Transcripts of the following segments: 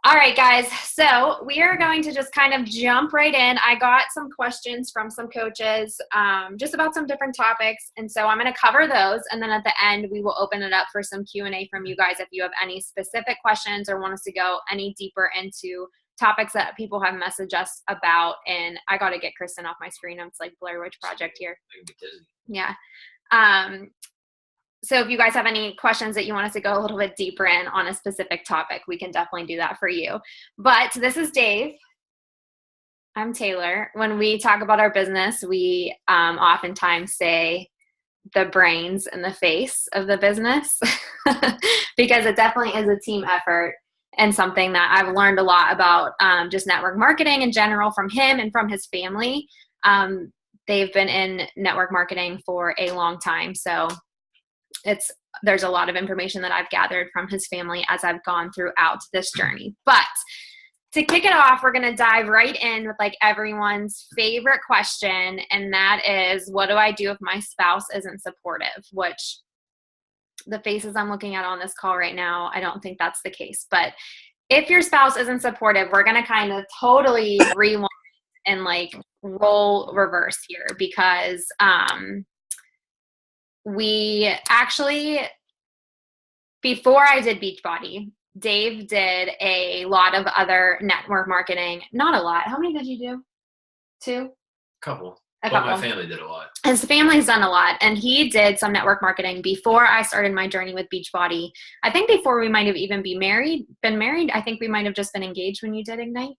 All right, guys. So we are going to just kind of jump right in. I got some questions from some coaches just about some different topics. And so I'm going to cover those. And then at the end, we will open it up for some Q&A from you guys if you have any specific questions or want us to go any deeper into topics that people have messaged us about. And I got to get Kristen off my screen. It's like Blair Witch Project here. Yeah. So if you guys have any questions that you want us to go a little bit deeper in on a specific topic, we can definitely do that for you. But this is Dave. I'm Taylor. When we talk about our business, we oftentimes say the brains and the face of the business because it definitely is a team effort and something that I've learned a lot about just network marketing in general from him and from his family. They've been in network marketing for a long time. So there's a lot of information that I've gathered from his family as I've gone throughout this journey. But to kick it off, we're going to dive right in with like everyone's favorite question. And that is, what do I do if my spouse isn't supportive? Which the faces I'm looking at on this call right now, I don't think that's the case. But if your spouse isn't supportive, we're going to kind of totally rewind and like role reverse here because, we actually, before I did Beachbody, Dave did a lot of other network marketing. Not a lot. How many did you do? Two? Couple. A couple. My family did a lot. His family's done a lot. And he did some network marketing before I started my journey with Beachbody. I think before we might have even been married. I think we might have just been engaged when you did Ignite.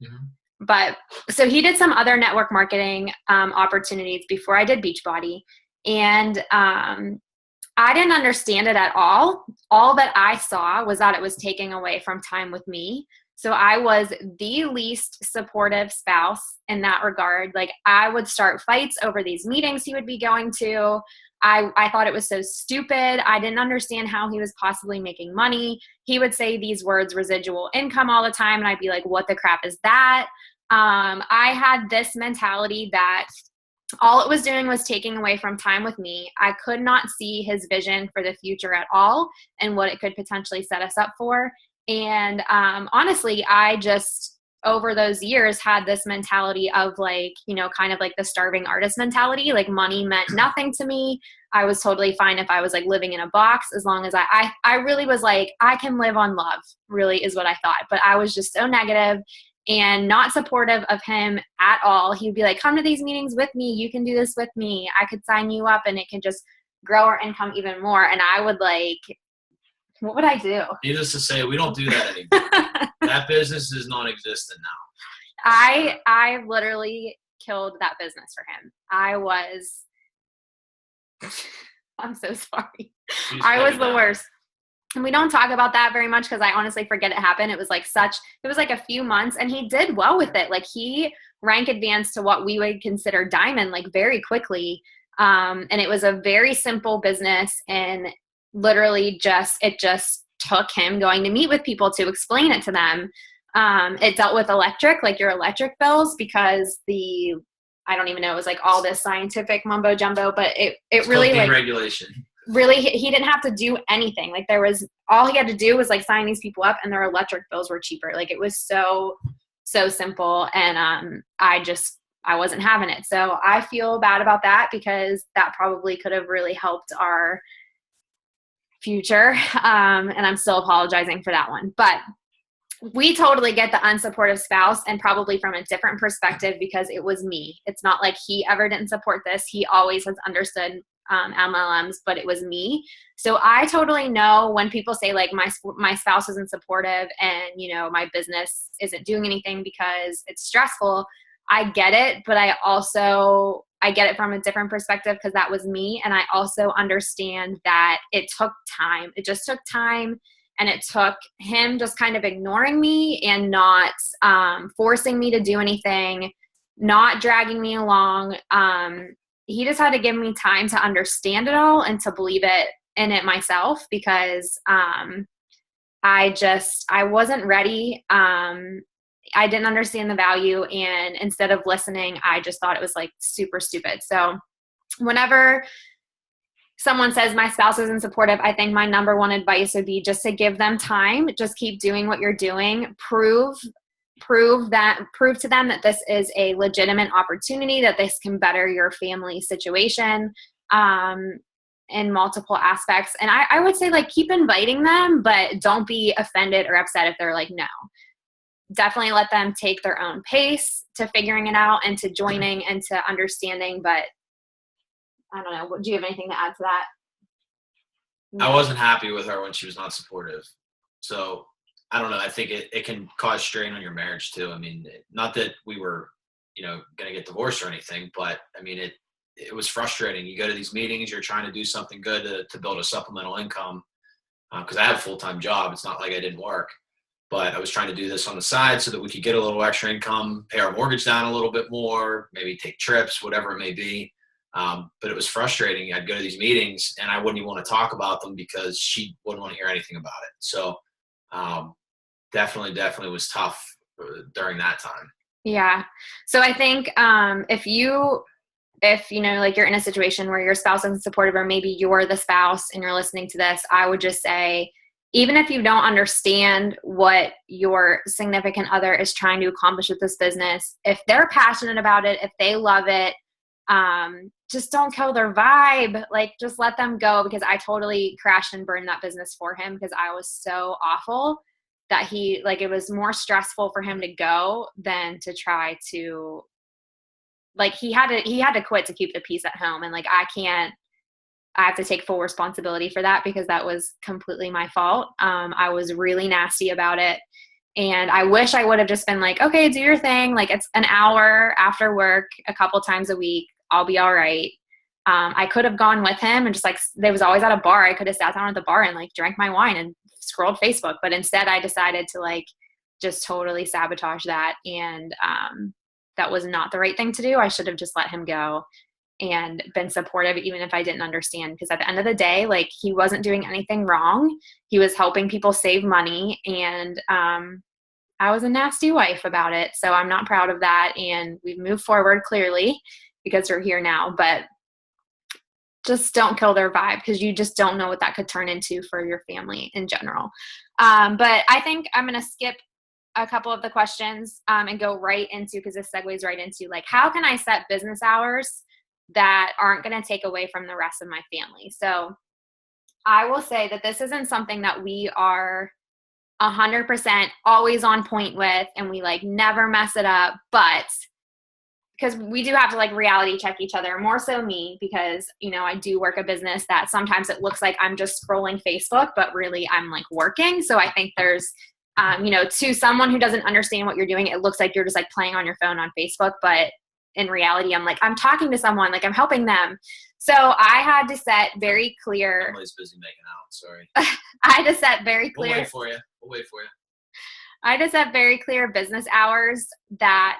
Mm-hmm. But so he did some other network marketing opportunities before I did Beachbody. And I didn't understand it at all. All that I saw was that it was taking away from time with me. So I was the least supportive spouse in that regard. Like I would start fights over these meetings he would be going to. I thought it was so stupid. I didn't understand how he was possibly making money. He would say these words, residual income, all the time. And I'd be like, what the crap is that? I had this mentality that all it was doing was taking away from time with me. I could not see his vision for the future at all and what it could potentially set us up for. And honestly, I just, over those years, had this mentality of like, kind of like the starving artist mentality. Like money meant nothing to me. I was totally fine if I was like living in a box, as long as I really was like, I can live on love, really is what I thought. But I was just so negative and not supportive of him at all. He'd be like, come to these meetings with me. You can do this with me. I could sign you up and it can just grow our income even more. And I would like, what would I do? Needless to say, we don't do that anymore. That business is non-existent now. I literally killed that business for him. I'm so sorry. I was the worst. And we don't talk about that very much because I honestly forget it happened. It was like a few months and he did well with it. Like he rank advanced to what we would consider diamond, like very quickly. And it was a very simple business and literally it just took him going to meet with people to explain it to them. It dealt with electric, like your electric bills, because I don't even know, it was like all this scientific mumbo jumbo, but it really like regulation. Really, he didn't have to do anything. Like all he had to do was like sign these people up and their electric bills were cheaper. Like it was so simple. And I wasn't having it. So I feel bad about that because that probably could have really helped our future. And I'm still apologizing for that one. But we totally get the unsupportive spouse, and probably from a different perspective because it was me. It's not like he ever didn't support this. He always has understood MLMs, but it was me. So I totally know when people say like my spouse isn't supportive and my business isn't doing anything because it's stressful. I get it, but I get it from a different perspective because that was me. And I also understand that it took time. It just took time, and it took him just kind of ignoring me and not forcing me to do anything, not dragging me along. He just had to give me time to understand it all and to believe in it myself because I wasn't ready. I didn't understand the value, and instead of listening, I just thought it was like super stupid. So whenever someone says my spouse isn't supportive, I think my number one advice would be just to give them time. Just keep doing what you're doing. Prove to them that this is a legitimate opportunity, that this can better your family situation in multiple aspects. And I would say, like, keep inviting them, but don't be offended or upset if they're like, no. Definitely let them take their own pace to figuring it out and to joining and to understanding. But I don't know. Do you have anything to add to that? No. I wasn't happy with her when she was not supportive. So I don't know. I think it can cause strain on your marriage too. I mean, not that we were, going to get divorced or anything, but I mean, it was frustrating. You go to these meetings, you're trying to do something good to build a supplemental income. Because I have a full-time job. It's not like I didn't work, but I was trying to do this on the side so that we could get a little extra income, pay our mortgage down a little bit more, maybe take trips, whatever it may be. But it was frustrating. I'd go to these meetings and I wouldn't even want to talk about them because she wouldn't want to hear anything about it. So definitely was tough during that time. Yeah. So I think if like you're in a situation where your spouse isn't supportive, or maybe you're the spouse and you're listening to this, I would just say, even if you don't understand what your significant other is trying to accomplish with this business, if they're passionate about it, if they love it, just don't kill their vibe. Like, just let them go, because I totally crashed and burned that business for him because I was so awful that it was more stressful for him to go than to try to, like, he had to quit to keep the peace at home. And like, I have to take full responsibility for that because that was completely my fault. I was really nasty about it. And I wish I would have just been like, okay, do your thing. Like, it's an hour after work a couple times a week. I'll be all right. I could have gone with him and just like, they was always at a bar. I could have sat down at the bar and like drank my wine and scrolled Facebook. But instead I decided to like just totally sabotage that. And that was not the right thing to do. I should have just let him go and been supportive, even if I didn't understand. Because at the end of the day, like, he wasn't doing anything wrong. He was helping people save money. And I was a nasty wife about it. So I'm not proud of that. And we've moved forward clearly because we're here now. But just don't kill their vibe, because you just don't know what that could turn into for your family in general. But I think I'm going to skip a couple of the questions and go right into, because this segues right into, like, how can I set business hours that aren't going to take away from the rest of my family? So I will say that this isn't something that we are 100% always on point with, and we like never mess it up, but because we do have to like reality check each other, more so me, because, I do work a business that sometimes it looks like I'm just scrolling Facebook, but really I'm like working. So I think there's, to someone who doesn't understand what you're doing, it looks like you're just like playing on your phone on Facebook, but in reality, I'm like, I'm talking to someone, like I'm helping them. So I had to set very clear. Emily's busy making out. Sorry. I had to set very clear. We'll wait for you. I had to set very clear business hours that,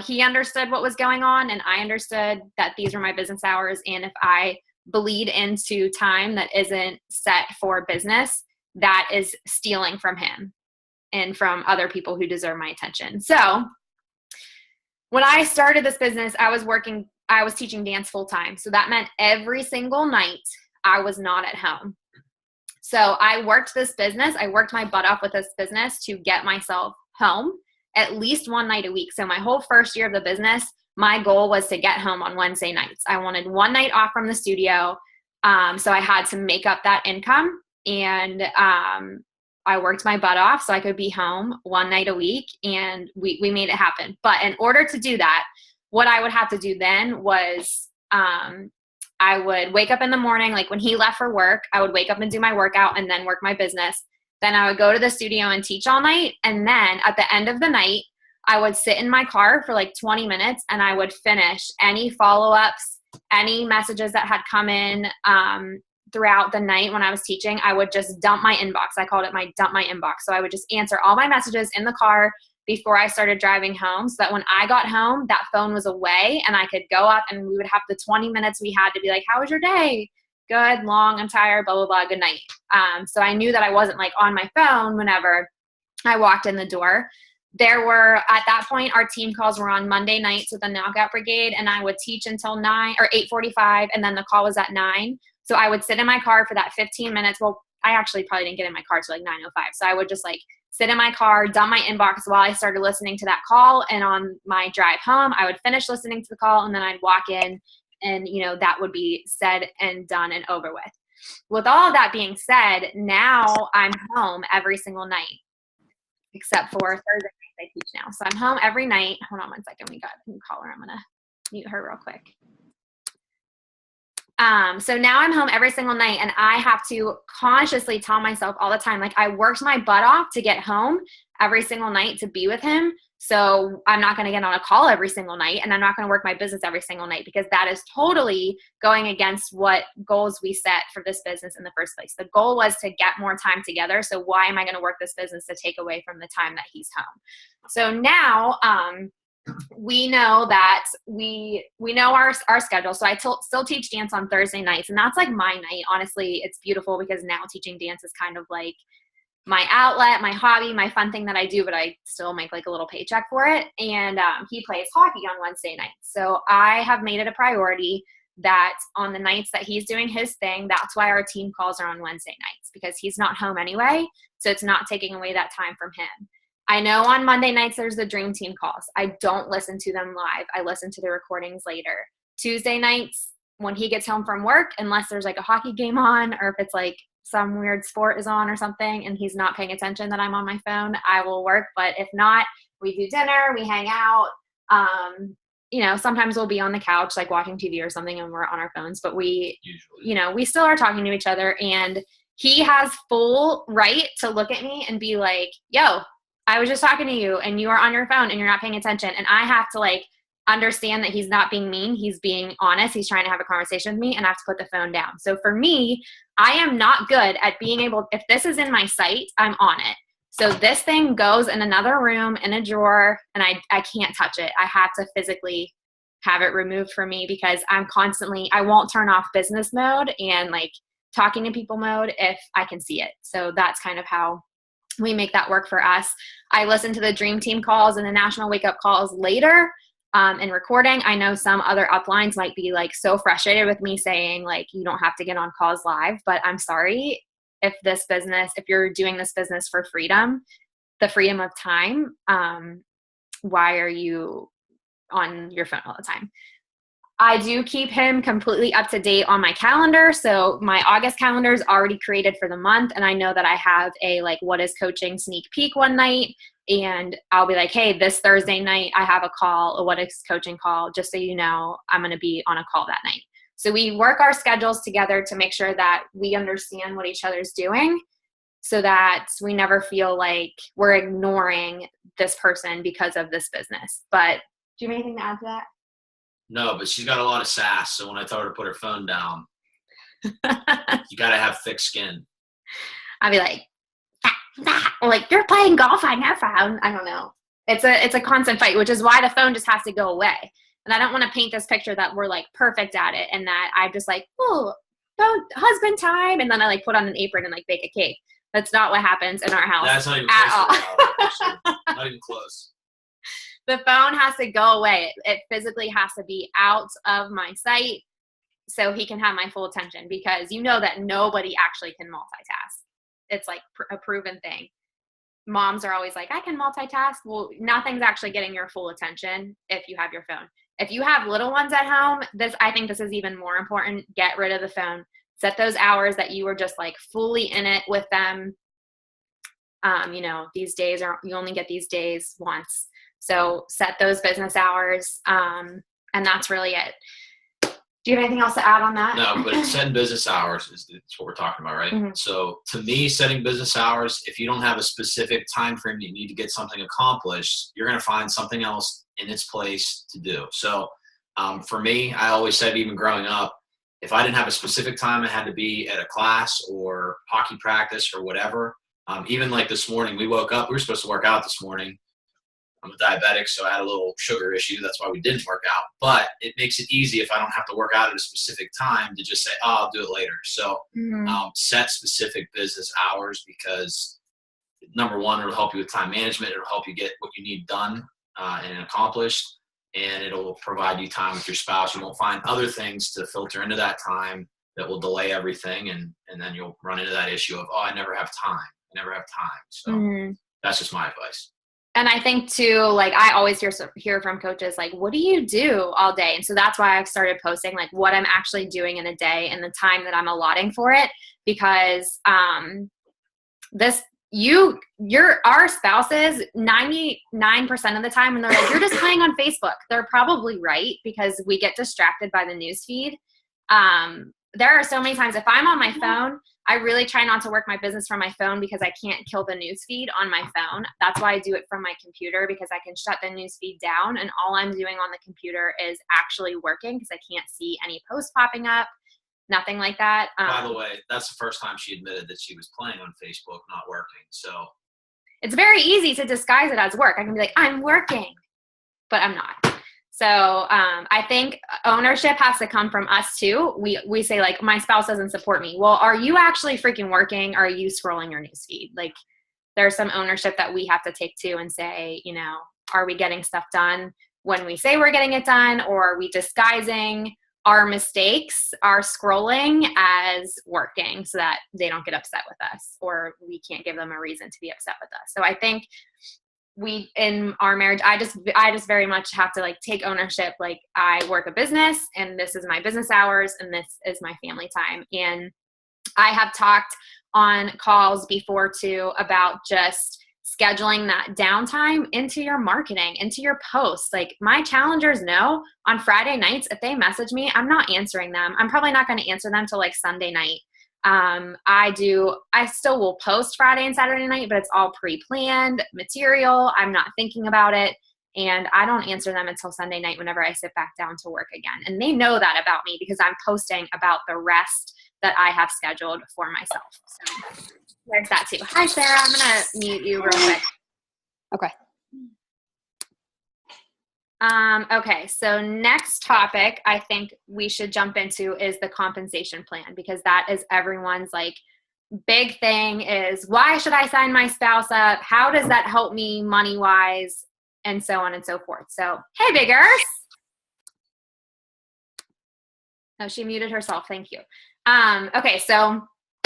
he understood what was going on, and I understood that these were my business hours. And if I bleed into time that isn't set for business, that is stealing from him and from other people who deserve my attention. So when I started this business, I was teaching dance full time. So that meant every single night I was not at home. So I worked my butt off with this business to get myself home at least one night a week. So my whole first year of the business, my goal was to get home on Wednesday nights. I wanted one night off from the studio. So I had to make up that income, and I worked my butt off so I could be home one night a week, and we made it happen. But in order to do that, what I would have to do then was I would wake up in the morning, like when he left for work, I would wake up and do my workout and then work my business. Then I would go to the studio and teach all night. And then at the end of the night, I would sit in my car for like 20 minutes and I would finish any follow-ups, any messages that had come in throughout the night when I was teaching. I would just dump my inbox. I called it my dump my inbox. So I would just answer all my messages in the car before I started driving home, so that when I got home, that phone was away and I could go up and we would have the 20 minutes we had to be like, how was your day? Good, long, I'm tired, blah, blah, blah, good night. So I knew that I wasn't like on my phone whenever I walked in the door. there were, at that point, our team calls were on Monday nights with the Knockout Brigade, and I would teach until 9 or 8:45, and then the call was at 9. So I would sit in my car for that 15 minutes. Well, I actually probably didn't get in my car till like 9:05. So I would just like sit in my car, dump my inbox while I started listening to that call. And on my drive home, I would finish listening to the call, and then I'd walk in, and, you know, that would be said and done and over with. With all of that being said, now I'm home every single night, except for Thursday nights I teach now. So I'm home every night. Hold on one second. We got a new caller. I'm going to mute her real quick. So now I'm home every single night, and I have to consciously tell myself all the time, like, I worked my butt off to get home every single night to be with him. So I'm not going to get on a call every single night, and I'm not going to work my business every single night, because that is totally going against what goals we set for this business in the first place. The goal was to get more time together. So why am I going to work this business to take away from the time that he's home? So now, we know that we know our schedule. So I still teach dance on Thursday nights, and that's like my night. Honestly, it's beautiful because now teaching dance is kind of like my outlet, my hobby, my fun thing that I do, but I still make like a little paycheck for it. And he plays hockey on Wednesday nights. So I have made it a priority that on the nights that he's doing his thing, that's why our team calls are on Wednesday nights, because he's not home anyway. So it's not taking away that time from him. I know on Monday nights there's the dream team calls. I don't listen to them live. I listen to the recordings later. Tuesday nights, when he gets home from work, unless there's like a hockey game on, or if it's like some weird sport is on or something and he's not paying attention that I'm on my phone, I will work. But if not, we do dinner, we hang out. You know, sometimes we'll be on the couch like watching TV or something and we're on our phones, but we, usually, you know, we still are talking to each other. And he has full right to look at me and be like, yo, I was just talking to you and you are on your phone and you're not paying attention. And I have to like understand that he's not being mean. He's being honest. He's trying to have a conversation with me, and I have to put the phone down. So for me, I am not good at being able, if this is in my sight, I'm on it. So this thing goes in another room in a drawer, and I can't touch it. I have to physically have it removed from me, because I'm constantly, I won't turn off business mode and like talking to people mode if I can see it. So that's kind of how we make that work for us. I listen to the dream team calls and the national wake up calls later in recording. I know some other uplines might be like so frustrated with me saying like, you don't have to get on calls live, but I'm sorry. If this business, if you're doing this business for freedom, the freedom of time, why are you on your phone all the time? I do keep him completely up to date on my calendar. So my August calendar is already created for the month. And I know that I have a like, what is coaching sneak peek one night. And I'll be like, hey, this Thursday night, I have a call, a what is coaching call. Just so you know, I'm going to be on a call that night. So we work our schedules together to make sure that we understand what each other's doing, so that we never feel like we're ignoring this person because of this business. But do you have anything to add to that? No, but she's got a lot of sass. So when I told her to put her phone down, you got to have thick skin. I'll be like, like, you're playing golf on your phone. I don't know. It's a constant fight, which is why the phone just has to go away. And I don't want to paint this picture that we're like perfect at it and that I'm just like, oh, husband time. And then I like put on an apron and like bake a cake. That's not what happens in our house. That's not even close. Not even close. The phone has to go away. It physically has to be out of my sight so he can have my full attention, because you know that nobody actually can multitask. It's like a proven thing. Moms are always like, I can multitask. Well, nothing's actually getting your full attention if you have your phone. If you have little ones at home, I think this is even more important. Get rid of the phone. Set those hours that you were just like fully in it with them. You know, these days you only get these days once. So set those business hours, and that's really it. Do you have anything else to add on that? No, but setting business hours is what we're talking about, right? Mm-hmm. So to me, setting business hours, if you don't have a specific time frame that you need to get something accomplished, you're going to find something else in its place to do. So for me, I always said, even growing up, if I didn't have a specific time I had to be at a class or hockey practice or whatever, even like this morning, we woke up, we were supposed to work out this morning. I'm a diabetic, so I had a little sugar issue. That's why we didn't work out. But it makes it easy if I don't have to work out at a specific time to just say, oh, I'll do it later. So set specific business hours, because number one, it'll help you with time management. It'll help you get what you need done and accomplished, and it'll provide you time with your spouse. You won't find other things to filter into that time that will delay everything, and then you'll run into that issue of, oh, I never have time. So that's just my advice. And I think too, like I always hear from coaches, like, what do you do all day? And so that's why I've started posting like what I'm actually doing in a day and the time that I'm allotting for it, because our spouses 99% of the time when they're like, you're just playing on Facebook, they're probably right, because we get distracted by the news feed. There are so many times if I'm on my phone, I really try not to work my business from my phone because I can't kill the news feed on my phone. That's why I do it from my computer, because I can shut the news feed down and all I'm doing on the computer is actually working, because I can't see any posts popping up, nothing like that. By the way, that's the first time she admitted that she was playing on Facebook, not working. So it's very easy to disguise it as work. I can be like, I'm working, but I'm not. So I think ownership has to come from us too. We say like, my spouse doesn't support me. Well, are you actually freaking working? Or are you scrolling your newsfeed? Like there's some ownership that we have to take too and say, you know, are we getting stuff done when we say we're getting it done? Or are we disguising our mistakes, our scrolling as working so that they don't get upset with us, or we can't give them a reason to be upset with us. So I think in our marriage, I just very much have to like take ownership. Like I work a business and this is my business hours and this is my family time. And I have talked on calls before too about just scheduling that downtime into your marketing, into your posts. Like my challengers know on Friday nights, if they message me, I'm not answering them. I'm probably not going to answer them till like Sunday night. I still will post Friday and Saturday night, but it's all pre-planned material. I'm not thinking about it. And I don't answer them until Sunday night whenever I sit back down to work again. And they know that about me because I'm posting about the rest that I have scheduled for myself. So there's that too. Hi, Sarah. I'm going to mute you real quick. Okay. Okay, so next topic I think we should jump into is the compensation plan, because that is everyone's like big thing is, why should I sign my spouse up? How does that help me money-wise? And so on and so forth. So, hey, Big Earth. Oh, she muted herself. Thank you. Okay, so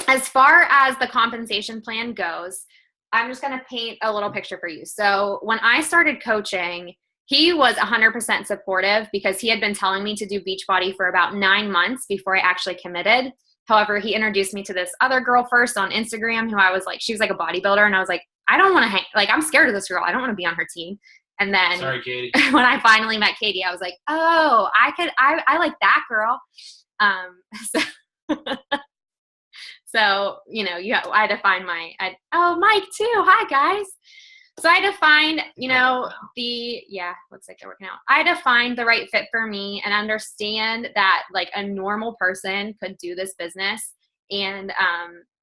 as far as the compensation plan goes, I'm just going to paint a little picture for you. So when I started coaching, he was 100% supportive because he had been telling me to do Beachbody for about 9 months before I actually committed. However, he introduced me to this other girl first on Instagram who I was like, she was like a bodybuilder. And I was like, I don't want to hang, like, I'm scared of this girl. I don't want to be on her team. And then sorry, Katie. When I met Katie, I was like, oh, I like that girl. So, you know, I had to find Mike too. Hi guys. So I had to find, you know, looks like they're working out. I had to find the right fit for me and understand that like a normal person could do this business and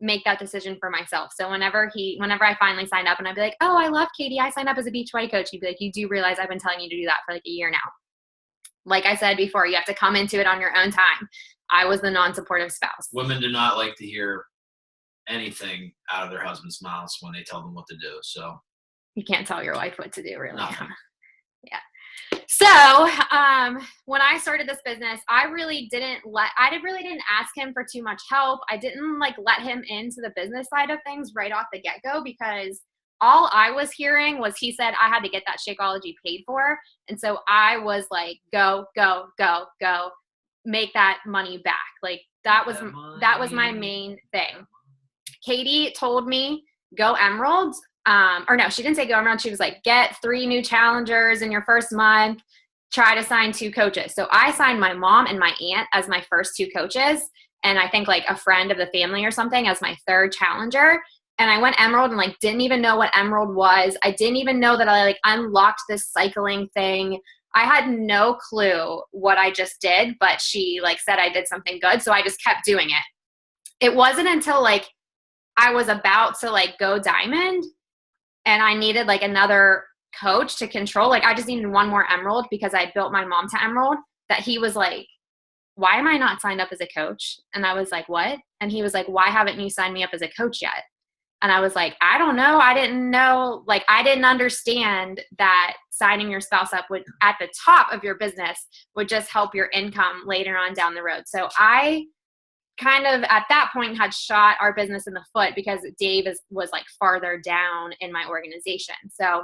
make that decision for myself. So whenever I finally signed up and I'd be like, oh, I love Katie, I signed up as a Beachbody coach. He'd be like, you do realize I've been telling you to do that for like a year now. Like I said before, you have to come into it on your own time. I was the non-supportive spouse. Women do not like to hear anything out of their husband's mouths when they tell them what to do. So you can't tell your wife what to do, really. Nothing. Yeah. So when I started this business, I really didn't ask him for too much help. I didn't like let him into the business side of things right off the get-go, because all I was hearing was he said I had to get that Shakeology paid for. And so I was like, go, go, go, go, make that money back. Like that was my main thing. Katie told me go Emerald. Or no, she didn't say go Emerald. She was like, get 3 new challengers in your first month, try to sign 2 coaches. So I signed my mom and my aunt as my first 2 coaches. And I think like a friend of the family or something as my 3rd challenger. And I went Emerald and like didn't even know what Emerald was. I didn't even know that I like unlocked this cycling thing. I had no clue what I just did, but she like said I did something good. So I just kept doing it. It wasn't until like I was about to like go diamond and I needed like another coach to control. Like I just needed 1 more Emerald because I built my mom to Emerald, that he was like, why am I not signed up as a coach? And I was like, what? And he was like, why haven't you signed me up as a coach yet? And I was like, I don't know. I didn't know, like, I didn't understand that signing your spouse up would, at the top of your business, would just help your income later on down the road. So I kind of at that point had shot our business in the foot because Dave was like farther down in my organization. So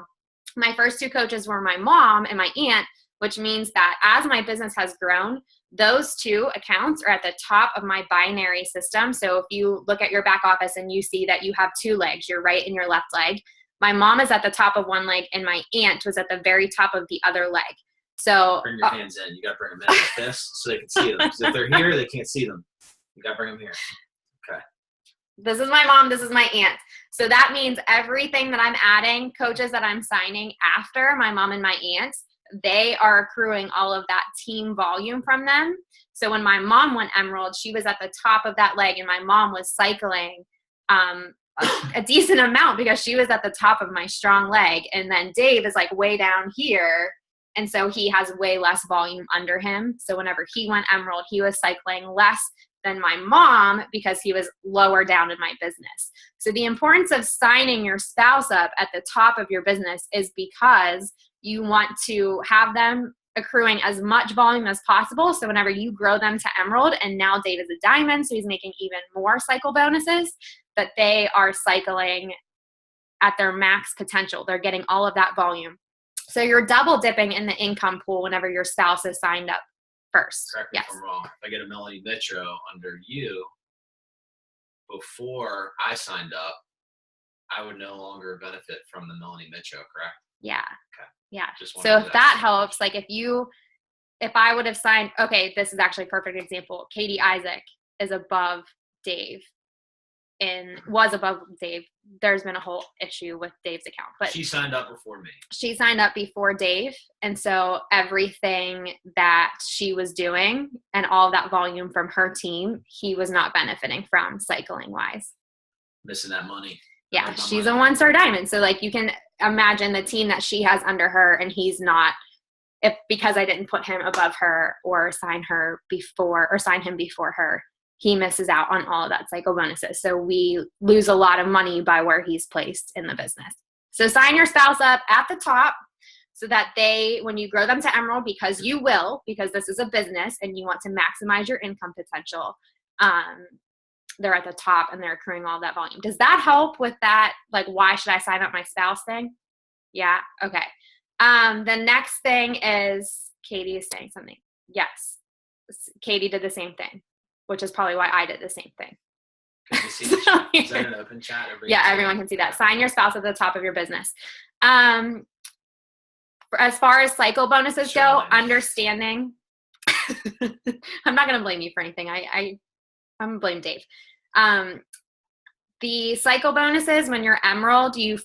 my first two coaches were my mom and my aunt, which means that as my business has grown, those two accounts are at the top of my binary system. So if you look at your back office and you see that you have two legs, your right and your left leg, my mom is at the top of one leg and my aunt was at the very top of the other leg. So bring your hands in. You got to bring them in like this so they can see them. Because if they're here, they can't see them. You got to bring them here. Okay. This is my mom. This is my aunt. So that means everything that I'm adding, coaches that I'm signing after my mom and my aunt, they are accruing all of that team volume from them. So when my mom went Emerald, she was at the top of that leg and my mom was cycling a decent amount because she was at the top of my strong leg. And then Dave is like way down here. And so he has way less volume under him. So whenever he went Emerald, he was cycling less than my mom because he was lower down in my business. So the importance of signing your spouse up at the top of your business is because you want to have them accruing as much volume as possible. So whenever you grow them to Emerald, and now Dave is a diamond, so he's making even more cycle bonuses, that they are cycling at their max potential. They're getting all of that volume. So you're double dipping in the income pool whenever your spouse is signed up first. Correct me if I'm wrong. If I get a Melanie Mitro under you before I signed up, I would no longer benefit from the Melanie Mitro, correct? Yeah. Okay. Yeah. Just so if that helps, like if I would have signed, okay, this is actually a perfect example. Katie Isaac is above Dave and was above Dave. There's been a whole issue with Dave's account, but she signed up before me. She signed up before Dave. And so everything that she was doing and all that volume from her team, he was not benefiting from cycling wise. Missing that money. Yeah. She's a 1-star diamond. So like you can imagine the team that she has under her and he's not, because I didn't put him above her or sign him before her, he misses out on all of that cycle bonuses. So we lose a lot of money by where he's placed in the business. So sign your spouse up at the top so that when you grow them to Emerald, because this is a business and you want to maximize your income potential, they're at the top and they're accruing all that volume. Does that help with that? Like, why should I sign up my spouse thing? Yeah. Okay. The next thing is Katie is saying something. Yes. Katie did the same thing, which is probably why I did the same thing. Can you see the chat? Is that an open chat? Everyone can see that. Sign your spouse at the top of your business. As far as cycle bonuses go, understanding. I'm not going to blame you for anything. I'm going to blame Dave. The cycle bonuses, when you're Emerald, you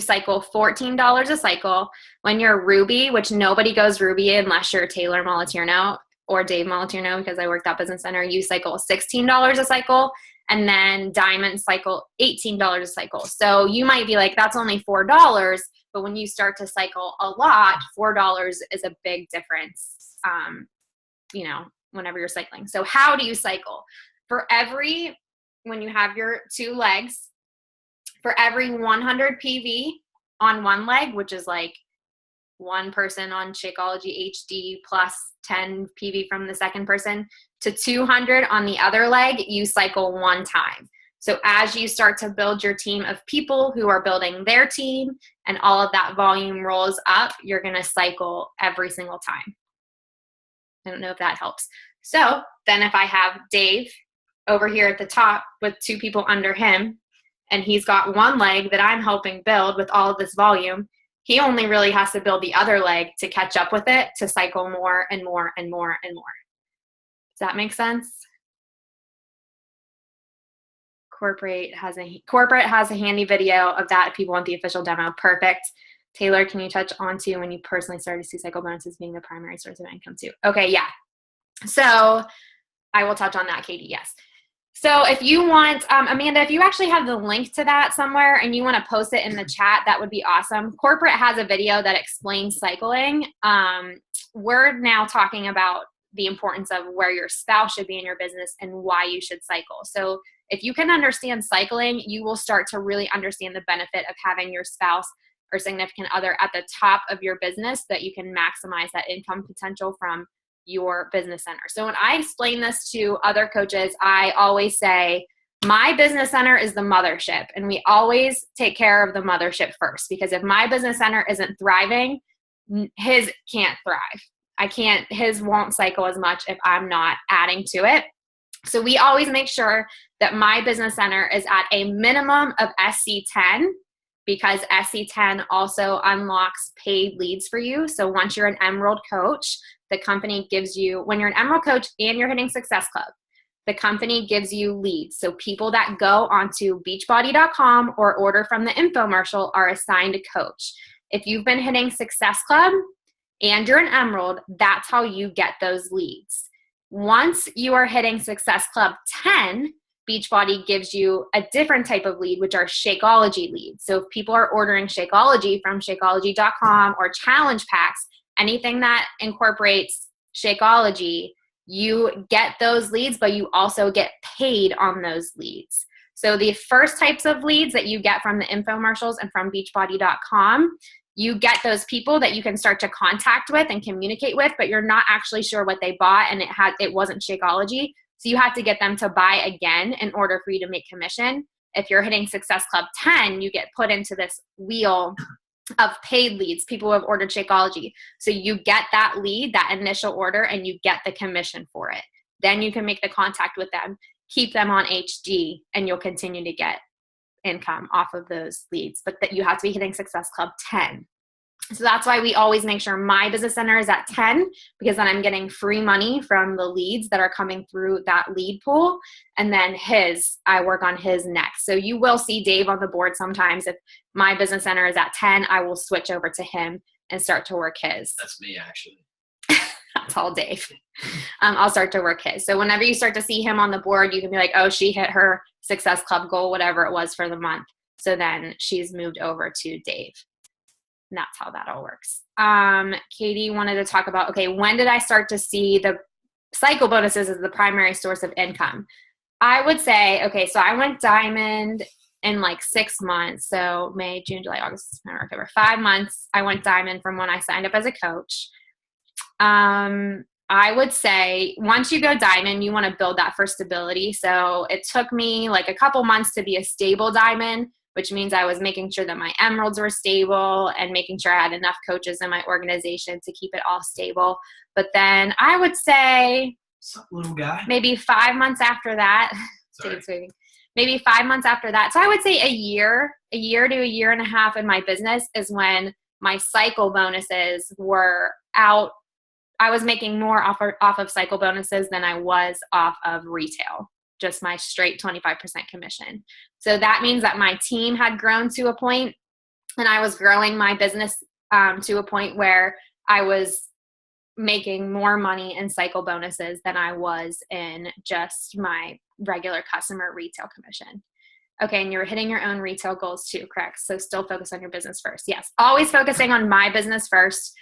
cycle $14 a cycle. When you're Ruby, which nobody goes Ruby unless you're Taylor Molitierno or Dave Molitierno, because I worked at Business Center, you cycle $16 a cycle. And then Diamond cycle $18 a cycle. So you might be like, that's only $4. But when you start to cycle a lot, $4 is a big difference, whenever you're cycling. So how do you cycle? When you have your two legs, for every 100 PV on one leg, which is like one person on Shakeology HD plus 10 PV from the second person, to 200 on the other leg, you cycle one time. So as you start to build your team of people who are building their team and all of that volume rolls up, you're going to cycle every single time. I don't know if that helps. So then if I have Dave over here at the top with two people under him, and he's got one leg that I'm helping build with all of this volume, he only really has to build the other leg to catch up with it, to cycle more and more and more and more. Does that make sense? Corporate has a handy video of that if people want the official demo. Perfect. Taylor, can you touch on to when you personally started to see cycle bonuses being the primary source of income too? Okay, yeah. So I will touch on that, Katie, yes. So if you want, Amanda, if you actually have the link to that somewhere and you want to post it in the chat, that would be awesome. Corporate has a video that explains cycling. We're now talking about the importance of where your spouse should be in your business and why you should cycle. So If you can understand cycling, you will start to really understand the benefit of having your spouse or significant other at the top of your business, so that you can maximize that income potential from your business center. So when I explain this to other coaches, I always say, my business center is the mothership, and we always take care of the mothership first, because if my business center isn't thriving, his can't thrive. His won't cycle as much if I'm not adding to it. So we always make sure that my business center is at a minimum of SC10, because SC10 also unlocks paid leads for you. So once you're an Emerald coach, the company gives you, when you're an Emerald coach and you're hitting Success Club, the company gives you leads. So people that go onto beachbody.com or order from the infomercial are assigned a coach. If you've been hitting Success Club and you're an Emerald, that's how you get those leads. Once you are hitting Success Club 10, Beachbody gives you a different type of lead, which are Shakeology leads. So if people are ordering Shakeology from Shakeology.com or challenge packs, anything that incorporates Shakeology, you get those leads, but you also get paid on those leads. So the first types of leads that you get from the infomercials and from Beachbody.com, you get those people that you can start to contact with and communicate with, but you're not actually sure what they bought, and it wasn't Shakeology. So you have to get them to buy again in order for you to make commission. If you're hitting Success Club 10, you get put into this wheel of paid leads, people who have ordered Shakeology. So you get that lead, that initial order, and you get the commission for it. Then you can make the contact with them, keep them on HG, and you'll continue to get income off of those leads. But that you have to be hitting Success Club 10. So that's why we always make sure my business center is at 10, because then I'm getting free money from the leads that are coming through that lead pool. And then I work on his next. So you will see Dave on the board sometimes. If my business center is at 10, I will switch over to him and start to work his. That's me, actually. That's all Dave. I'll start to work his. So whenever you start to see him on the board, you can be like, oh, she hit her Success Club goal, whatever it was for the month. So then she's moved over to Dave. And that's how that all works. Katie wanted to talk about, okay, when did I start to see the cycle bonuses as the primary source of income? I would say, okay, so I went diamond in like 6 months. So May, June, July, August, September, October, 5 months. I went diamond from when I signed up as a coach. I would say once you go diamond, you want to build that for stability. So it took me like a couple months to be a stable diamond, which means I was making sure that my emeralds were stable and making sure I had enough coaches in my organization to keep it all stable. But then I would say, what's up, little guy? Maybe 5 months after that, maybe 5 months after that. So I would say a year to a year and a half in my business is when my cycle bonuses were out. I was making more off of cycle bonuses than I was off of retail, just my straight 25% commission. So that means that my team had grown to a point, and I was growing my business to a point where I was making more money in cycle bonuses than I was in just my regular customer retail commission. Okay, and you're hitting your own retail goals too, correct? So still focus on your business first. Yes, always focusing on my business first.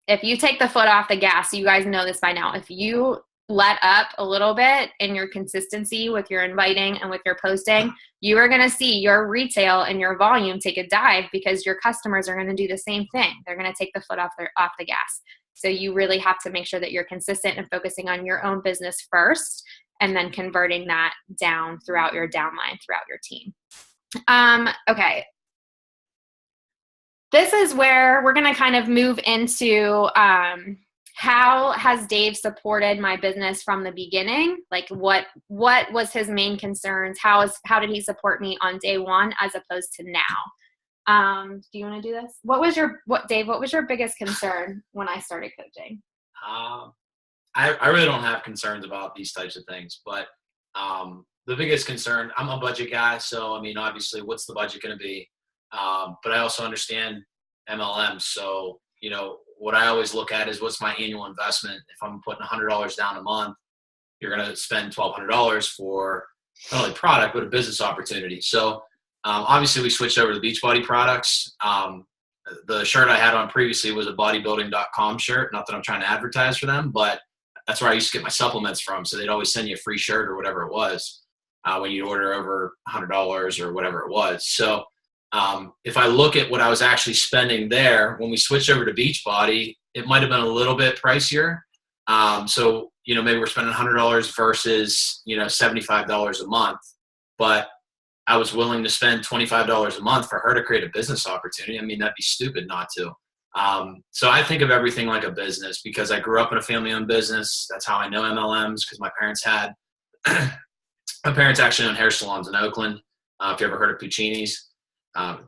If you take the foot off the gas, you guys know this by now, if you let up a little bit in your consistency with your inviting and with your posting, you are going to see your retail and your volume take a dive, because your customers are going to do the same thing. They're going to take the foot off the gas. So you really have to make sure that you're consistent and focusing on your own business first, and then converting that down throughout your downline, throughout your team. Okay. This is where we're going to kind of move into how has Dave supported my business from the beginning? Like what was his main concerns? How did he support me on day one as opposed to now? Do you want to do this? Dave, what was your biggest concern when I started coaching? I really don't have concerns about these types of things, but the biggest concern, I'm a budget guy. So, I mean, obviously what's the budget going to be? But I also understand MLM. So, you know, what I always look at is what's my annual investment. If I'm putting $100 down a month, you're going to spend $1,200 for not only product, but a business opportunity. So obviously we switched over to the Beachbody products. The shirt I had on previously was a bodybuilding.com shirt. Not that I'm trying to advertise for them, but that's where I used to get my supplements from. So they'd always send you a free shirt or whatever it was when you'd order over $100 or whatever it was. So if I look at what I was actually spending there, when we switched over to Beachbody, it might have been a little bit pricier. So, maybe we're spending $100 versus, $75 a month, but I was willing to spend $25 a month for her to create a business opportunity. I mean, that'd be stupid not to. So I think of everything like a business because I grew up in a family-owned business. That's how I know MLMs, because my parents actually own hair salons in Oakland. If you ever heard of Puccini's,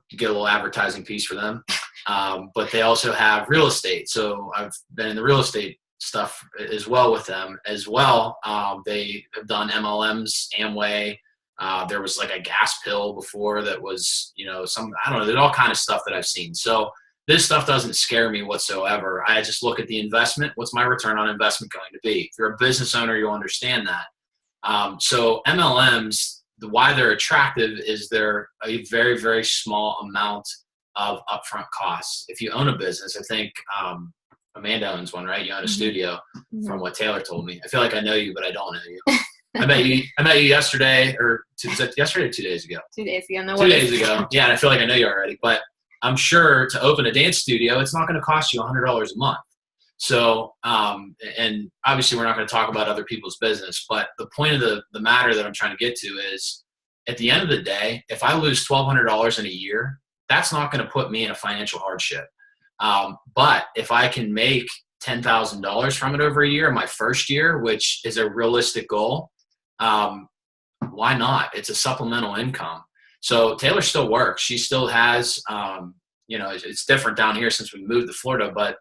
you get a little advertising piece for them. But they also have real estate. So I've been in the real estate stuff as well with them as well. They have done MLMs, Amway. There was like a gas pill before that was, I don't know, there's all kind of stuff that I've seen. So this stuff doesn't scare me whatsoever. I just look at the investment. What's my return on investment going to be? If you're a business owner, you'll understand that. So MLMs, why they're attractive is they're a very, very small amount of upfront costs. If you own a business, I think Amanda owns one, right? You own a studio, from what Taylor told me. I feel like I know you, but I don't know you. I met you yesterday, or was it yesterday or 2 days ago? 2 days ago. No, 2 days ago. Yeah, and I feel like I know you already. But I'm sure to open a dance studio, it's not going to cost you $100 a month. So, and obviously we're not going to talk about other people's business, but the point of the matter that I'm trying to get to is, at the end of the day, if I lose $1,200 in a year, that's not going to put me in a financial hardship. But if I can make $10,000 from it over a year, my first year, which is a realistic goal, why not? It's a supplemental income. So Taylor still works. She still has, it's different down here since we moved to Florida, but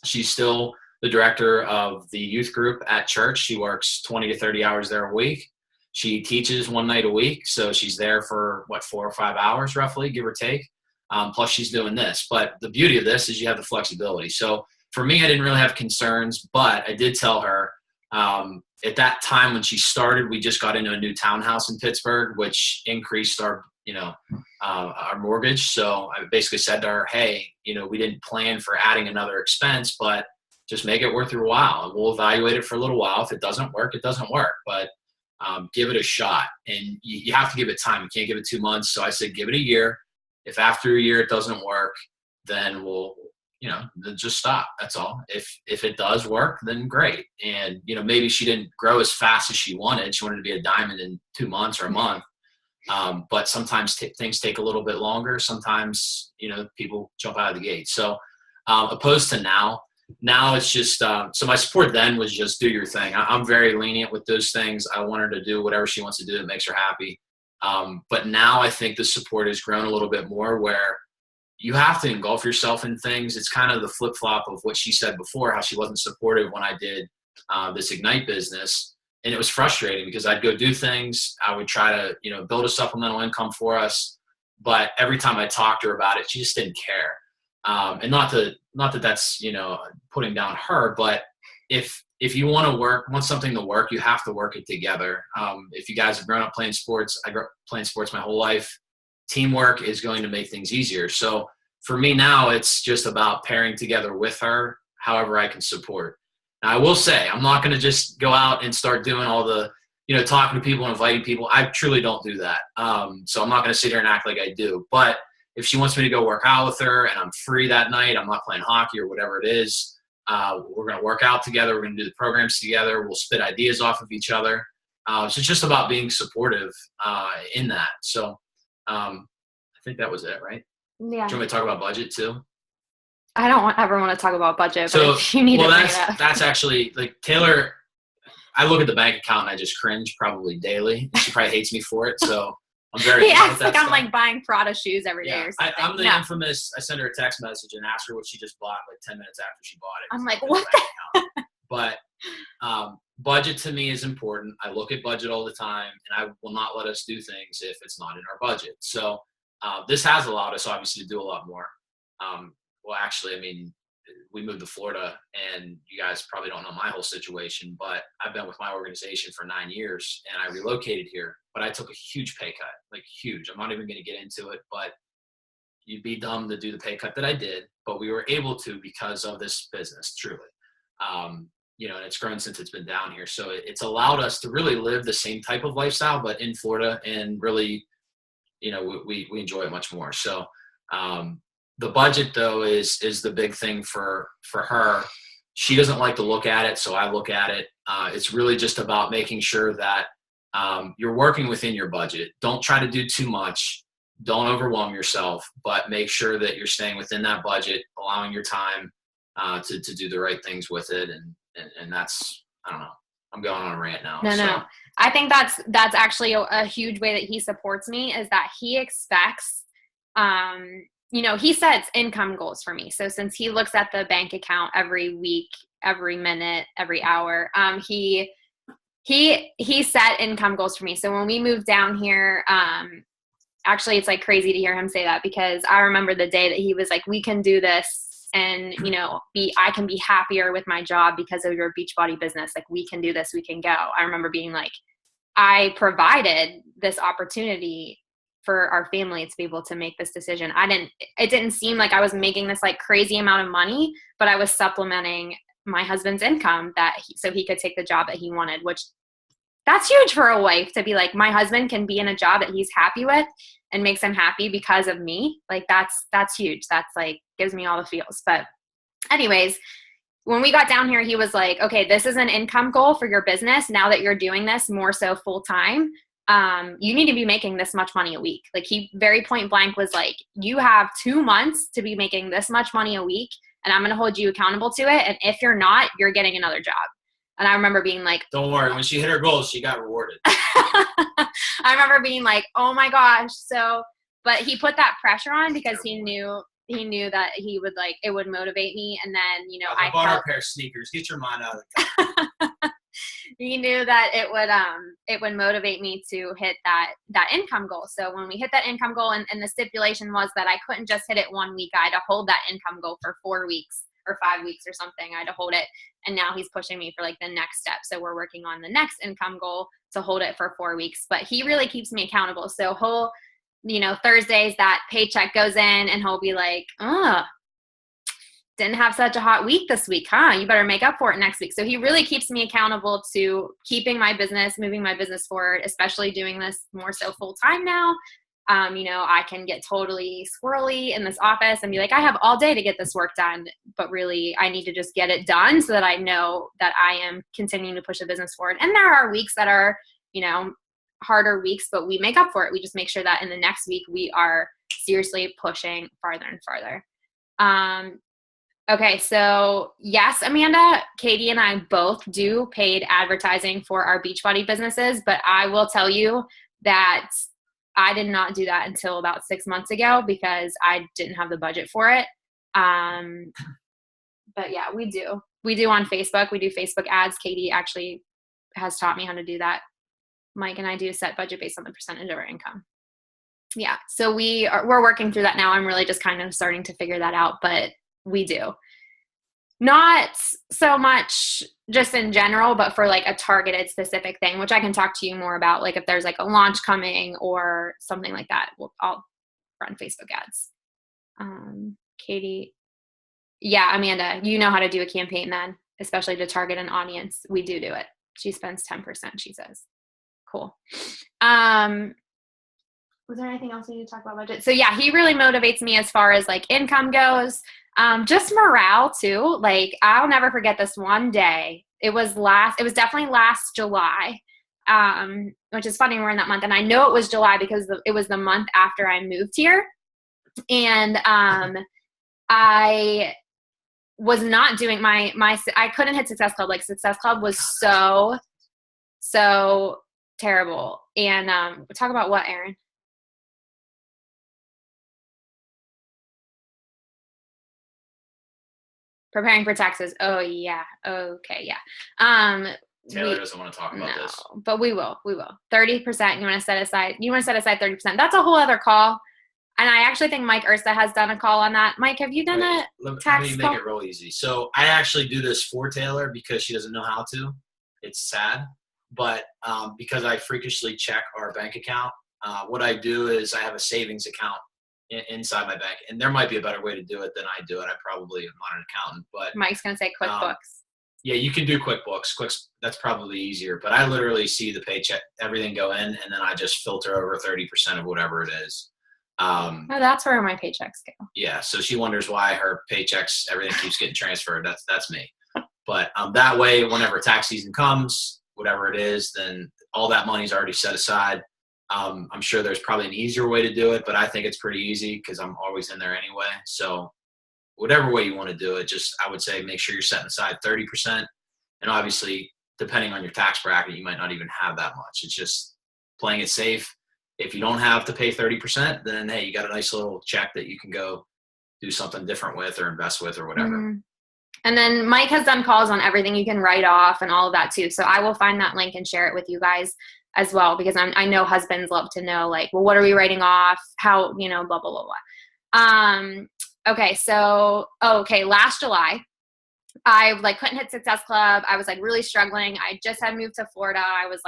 she's still the director of the youth group at church. She works 20 to 30 hours there a week. She teaches one night a week. So she's there for 4 or 5 hours roughly, give or take. Plus she's doing this. But the beauty of this is you have the flexibility. So for me, I didn't really have concerns, but I did tell her at that time when she started, we just got into a new townhouse in Pittsburgh, which increased our mortgage. So I basically said to her, hey, we didn't plan for adding another expense, but just make it worth your while. And we'll evaluate it for a little while. If it doesn't work, it doesn't work. But give it a shot. And you have to give it time. You can't give it 2 months. So I said, give it a year. If after a year it doesn't work, then we'll, then just stop. That's all. If it does work, then great. And, maybe she didn't grow as fast as she wanted. She wanted to be a diamond in 2 months or a month. But sometimes things take a little bit longer. Sometimes, people jump out of the gate. So opposed to now it's just, so my support then was just do your thing. I'm very lenient with those things. I want her to do whatever she wants to do that makes her happy. But now I think the support has grown a little bit more where you have to engulf yourself in things. It's kind of the flip-flop of what she said before, how she wasn't supportive when I did this Ignite business. And it was frustrating because I'd go do things. I would try to, build a supplemental income for us. But every time I talked to her about it, she just didn't care. And not that that's, putting down her, but if you want something to work, you have to work it together. If you guys have grown up playing sports, I grew up playing sports my whole life. Teamwork is going to make things easier. So for me now, it's just about pairing together with her, however I can support. Now, I will say, I'm not going to just go out and start doing all the, talking to people and inviting people. I truly don't do that. So I'm not going to sit here and act like I do. But if she wants me to go work out with her and I'm free that night, I'm not playing hockey or whatever it is, we're going to work out together. We're going to do the programs together. We'll spit ideas off of each other. So it's just about being supportive in that. So I think that was it, right? Yeah. Do you want me to talk about budget too? I don't ever want to talk about budget, but if you need to bring it up. That's actually, like, Taylor, I look at the bank account and I just cringe probably daily. She probably hates me for it, so I'm very acts like I'm like buying Prada shoes every day or something. I'm the infamous, I send her a text message and ask her what she just bought like 10 minutes after she bought it. I'm like, what the But budget to me is important. I look at budget all the time, and I will not let us do things if it's not in our budget. So this has allowed us obviously to do a lot more. Well, actually, I mean, we moved to Florida, and you guys probably don't know my whole situation, but I've been with my organization for 9 years, and I relocated here. But I took a huge pay cut, like huge. I'm not even going to get into it, but you'd be dumb to do the pay cut that I did. But we were able to because of this business, truly. you know, and it's grown since it's been down here. So it's allowed us to really live the same type of lifestyle, but in Florida, and really, you know, we enjoy it much more. So the budget though is the big thing for her. She doesn't like to look at it, so I look at it. It's really just about making sure that you're working within your budget. Don't try to do too much. Don't overwhelm yourself, but make sure that you're staying within that budget, allowing your time to do the right things with it. And that's, I don't know, I'm going on a rant now. No. I think that's actually a huge way that he supports me, is that he expects, you know, he sets income goals for me. So since he looks at the bank account every week, every minute, every hour, he set income goals for me. So when we moved down here, actually it's like crazy to hear him say that, because I remember the day that he was like, we can do this, and, you know, I can be happier with my job because of your Beachbody business. Like, we can do this, we can go. I remember being like, I provided this opportunity for our family to be able to make this decision. It didn't seem like I was making this like crazy amount of money, but I was supplementing my husband's income so he could take the job that he wanted, which that's huge for a wife, to be like, my husband can be in a job that he's happy with and makes him happy because of me. Like, that's huge. That's like, gives me all the feels. But anyways, when we got down here, he was like, okay, this is an income goal for your business. Now that you're doing this more so full time, you need to be making this much money a week. Like, he very point blank was like, you have 2 months to be making this much money a week, and I'm going to hold you accountable to it. And if you're not, you're getting another job. And I remember being like, don't worry, when she hit her goals, she got rewarded. I remember being like, oh my gosh. So, but he put that pressure on because he knew that he would, like, it would motivate me. And then, you know, I bought her a pair of sneakers. Get your mind out of the car. He knew that it would motivate me to hit that income goal. So when we hit that income goal, and the stipulation was that I couldn't just hit it 1 week, I had to hold that income goal for 4 weeks or 5 weeks or something. I had to hold it. And now he's pushing me for like the next step. So we're working on the next income goal to hold it for 4 weeks, but he really keeps me accountable. So he'll, you know, Thursdays that paycheck goes in and he'll be like, didn't have such a hot week this week, huh? You better make up for it next week. So he really keeps me accountable to keeping my business, moving my business forward, especially doing this more so full time now. You know, I can get totally squirrely in this office and be like, I have all day to get this work done, but really I need to just get it done so that I know that I am continuing to push the business forward. And there are weeks that are, you know, harder weeks, but we make up for it. We just make sure that in the next week we are seriously pushing farther and farther. Okay, so yes, Amanda, Katie, and I both do paid advertising for our Beachbody businesses, but I will tell you that I did not do that until about 6 months ago because I didn't have the budget for it. But yeah, we do. We do on Facebook. We do Facebook ads. Katie actually has taught me how to do that. Mike and I do set budget based on the percentage of our income. Yeah, so we're working through that now. I'm really just kind of starting to figure that out, but we do. Not so much just in general, but for like a targeted specific thing, which I can talk to you more about, like if there's like a launch coming or something like that, I'll run Facebook ads. Katie, yeah, Amanda, you know how to do a campaign then, especially to target an audience. We do it. She spends 10%, she says. Cool. Was there anything else we need to talk about budget? So yeah, he really motivates me as far as like income goes. Just morale too. Like I'll never forget this one day. It was definitely last July, which is funny. We're in that month. And I know it was July because it was the month after I moved here. And I was not doing I couldn't hit Success Club. Like Success Club was so terrible. And talk about what, Erin? Preparing for taxes. Oh yeah. Okay. Yeah. Taylor doesn't want to talk about this. But we will. 30%. You want to set aside 30%. That's a whole other call. And I actually think Mike Ursa has done a call on that. Mike, have you done a tax call? Let me make it real easy. So I actually do this for Taylor because she doesn't know how to. It's sad. But because I freakishly check our bank account, what I do is I have a savings account inside my bank. And there might be a better way to do it than I do it. I probably am not an accountant. But Mike's going to say QuickBooks. Yeah, you can do QuickBooks. That's probably easier. But I literally see the paycheck, everything go in, and then I just filter over 30% of whatever it is. Oh, that's where my paychecks go. Yeah, so she wonders why her paychecks, everything keeps getting transferred. That's me. But that way, whenever tax season comes, whatever it is, then all that money's already set aside. I'm sure there's probably an easier way to do it, but I think it's pretty easy because I'm always in there anyway. So whatever way you want to do it, just I would say make sure you're setting aside 30%. And obviously, depending on your tax bracket, you might not even have that much. It's just playing it safe. If you don't have to pay 30%, then hey, you got a nice little check that you can go do something different with or invest with or whatever. Mm-hmm. And then Mike has done calls on everything you can write off and all of that too. So I will find that link and share it with you guys as well, because I know husbands love to know, like, well, what are we writing off? How, blah, blah, blah, blah. Okay. So, last July, I couldn't hit Success Club. I was really struggling. I just had moved to Florida. I was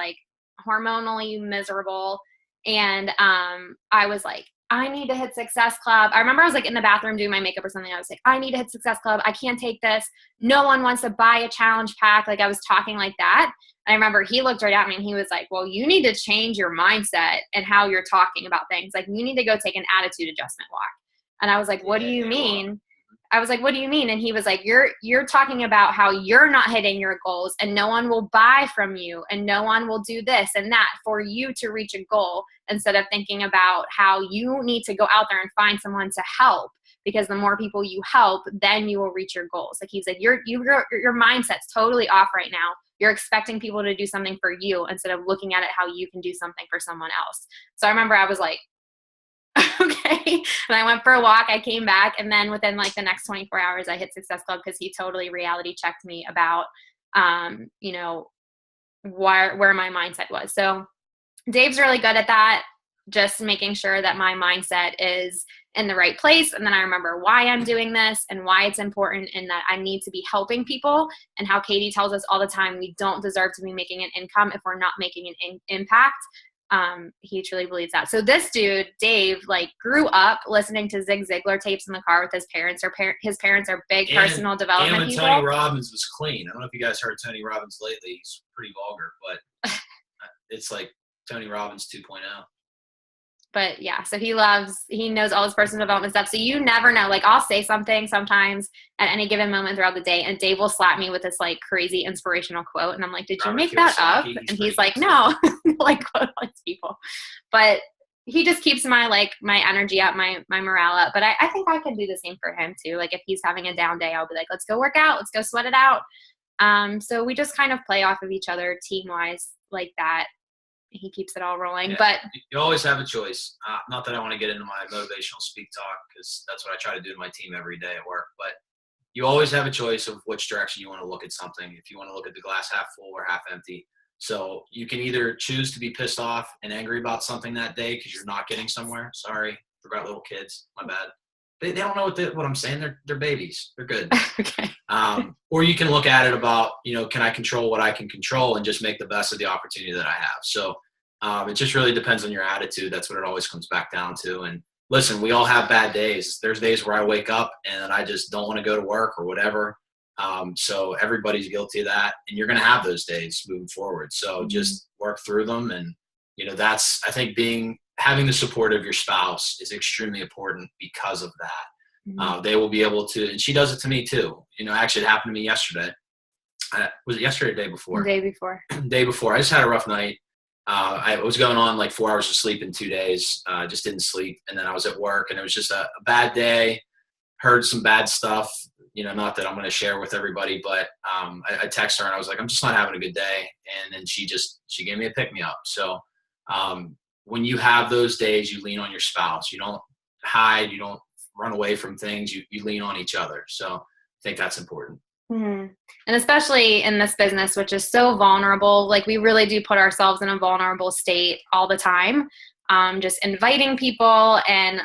hormonally miserable. And I was I need to hit Success Club. I remember I was in the bathroom doing my makeup or something. I was I need to hit Success Club. I can't take this. No one wants to buy a challenge pack. I was talking like that. And I remember he looked right at me and he was well, you need to change your mindset and how you're talking about things. You need to go take an attitude adjustment walk. And I was what do you mean? I was what do you mean? And he was you're talking about how you're not hitting your goals and no one will buy from you and no one will do this and that for you to reach a goal, instead of thinking about how you need to go out there and find someone to help, because the more people you help, then you will reach your goals. He's your mindset's totally off right now. You're expecting people to do something for you instead of looking at it how you can do something for someone else. So I remember I was okay. And I went for a walk. I came back. And then within the next 24 hours, I hit Success Club because he totally reality checked me about, where my mindset was. So Dave's really good at that, just making sure that my mindset is in the right place. And then I remember why I'm doing this and why it's important and that I need to be helping people, and how Katie tells us all the time, we don't deserve to be making an income if we're not making an impact. He truly believes that. So this dude, Dave, grew up listening to Zig Ziglar tapes in the car with his parents. His parents are big personal development people. Tony Robbins was clean. I don't know if you guys heard Tony Robbins lately. He's pretty vulgar, but it's Tony Robbins 2.0. But yeah, so he knows all his personal development stuff. So you never know. I'll say something sometimes at any given moment throughout the day, and Dave will slap me with this crazy inspirational quote. And I'm did you make that up? And he's no, quote likes people. But he just keeps my my energy up, my morale up. But I think I can do the same for him too. If he's having a down day, I'll be let's go work out. Let's go sweat it out. So we just kind of play off of each other team-wise like that. He keeps it all rolling. Yeah, but you always have a choice. Not that I want to get into my motivational speak talk, because that's what I try to do to my team every day at work. But you always have a choice of which direction you want to look at something. If you want to look at the glass half full or half empty. So you can either choose to be pissed off and angry about something that day because you're not getting somewhere. Sorry, forgot little kids. My bad. They don't know what I'm saying. They're babies. They're good. Okay. Or you can look at it about, can I control what I can control and just make the best of the opportunity that I have? So it just really depends on your attitude. That's what it always comes back down to. And listen, we all have bad days. There's days where I wake up and I just don't want to go to work or whatever. So everybody's guilty of that. And you're going to have those days moving forward. So just work through them. And, that's, I think, having the support of your spouse is extremely important because of that. Mm-hmm. They will be able to, and she does it to me too. Actually it happened to me yesterday. Was it yesterday or the day before? The day before. Day before. I just had a rough night. I was going on 4 hours of sleep in 2 days. Just didn't sleep. And then I was at work and it was just a bad day. Heard some bad stuff, not that I'm going to share with everybody, but I texted her and I was I'm just not having a good day. And then she gave me a pick me up. So when you have those days, you lean on your spouse. You don't hide. You don't run away from things. You lean on each other. So I think that's important. Mm-hmm. And especially in this business, which is so vulnerable, we really do put ourselves in a vulnerable state all the time. Just inviting people and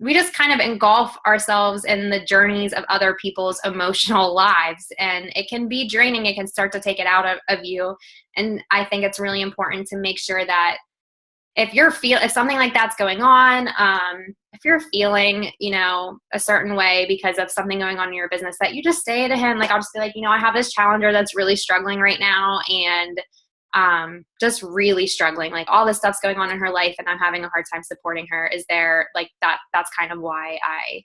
we just kind of engulf ourselves in the journeys of other people's emotional lives. And it can be draining. It can start to take it out of you. And I think it's really important to make sure that if something like that's going on, if you're feeling, a certain way because of something going on in your business, that you just say to him, like, I'll just be like, I have this challenger that's really struggling right now, and just really struggling, like all this stuff's going on in her life and I'm having a hard time supporting her. Is there like that's kind of why I,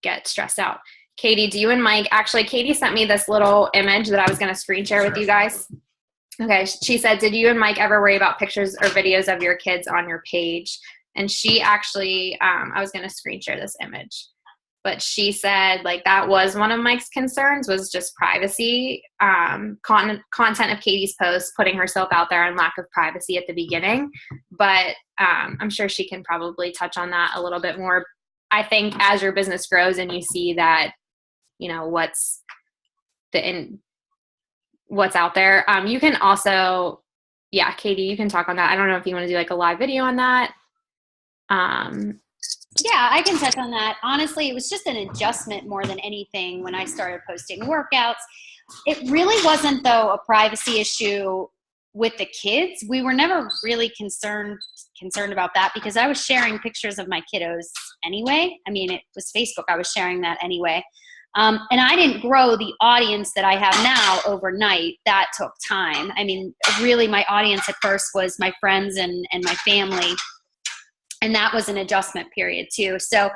get stressed out. Katie, do you and Mike, actually, Katie sent me this little image that I was going to screen share with you guys. Okay. She said, did you and Mike ever worry about pictures or videos of your kids on your page? And she actually, I was going to screen share this image, but she said like that was one of Mike's concerns, was just privacy, content of Katie's posts, putting herself out there, and lack of privacy at the beginning. But I'm sure she can probably touch on that a little bit more. I think as your business grows and you see that, what's out there. You can also, Katie, you can talk on that. I don't know if you want to do like a live video on that. Yeah, I can touch on that. Honestly, it was just an adjustment more than anything when I started posting workouts. It really wasn't, though, a privacy issue with the kids. We were never really concerned about that because I was sharing pictures of my kiddos anyway. I mean, it was Facebook. I was sharing that anyway. And I didn't grow the audience that I have now overnight. That took time. I mean, really my audience at first was my friends and my family. And that was an adjustment period too. So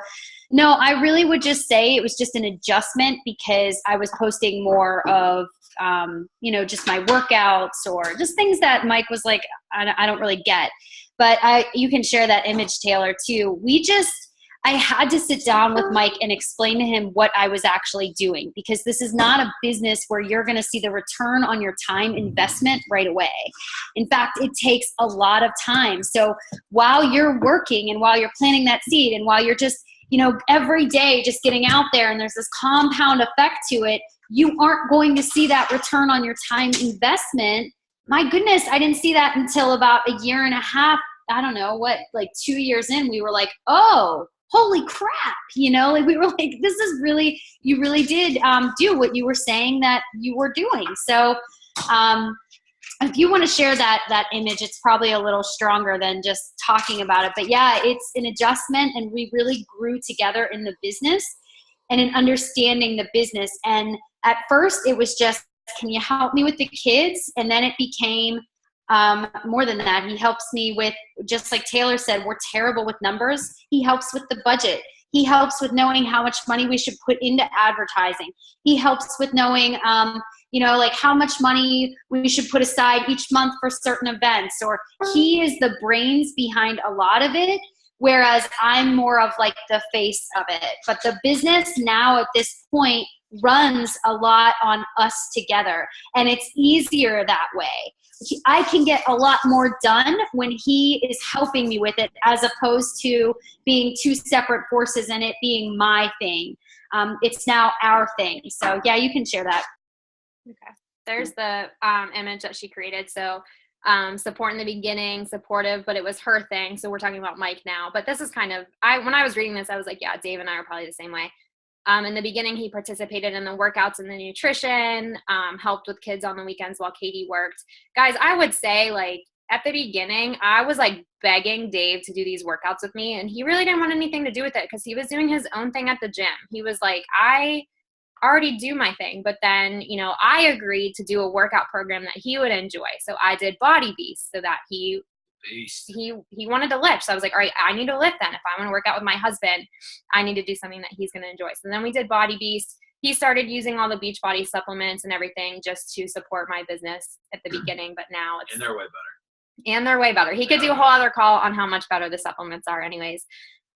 no, I really would just say it was just an adjustment because I was posting more of, just my workouts or just things that Mike was like, I don't really get. But you can share that image, Taylor, too. I had to sit down with Mike and explain to him what I was actually doing, because this is not a business where you're going to see the return on your time investment right away. In fact, it takes a lot of time. So while you're working and while you're planting that seed and while you're just, every day just getting out there and there's this compound effect to it, you aren't going to see that return on your time investment. My goodness, I didn't see that until about a year and a half. I don't know what, like 2 years in, we were like, oh, holy crap, we were like, this is really, you really did do what you were saying that you were doing. So if you want to share that image, it's probably a little stronger than just talking about it. But yeah, it's an adjustment, and we really grew together in the business and in understanding the business. And at first it was just, can you help me with the kids? And then it became more than that. He helps me with, just like Taylor said, we're terrible with numbers. He helps with the budget. He helps with knowing how much money we should put into advertising. He helps with knowing, like how much money we should put aside each month for certain events. Or he is the brains behind a lot of it, whereas I'm more of like the face of it. But the business now at this point runs a lot on us together, and it's easier that way. I can get a lot more done when he is helping me with it, as opposed to being two separate forces and it being my thing. It's now our thing. So yeah, you can share that. Okay. There's the image that she created. So support in the beginning, supportive, but it was her thing. So we're talking about Mike now. But this is kind of, when I was reading this, I was like, yeah, Dave and I are probably the same way. In the beginning, he participated in the workouts and the nutrition, helped with kids on the weekends while Katie worked. Guys, I would say, like, at the beginning, I was, like, begging Dave to do these workouts with me, and he really didn't want anything to do with it because he was doing his own thing at the gym. He was like, I already do my thing, but then, I agreed to do a workout program that he would enjoy. So I did Body Beast so that he wanted to lift. So I was like, all right, I need to lift then. If I want to work out with my husband, I need to do something that he's going to enjoy. So then we did Body Beast. He started using all the Beachbody supplements and everything just to support my business at the beginning, but now and they're way better. And they're way better. He could do a whole other call on how much better the supplements are anyways.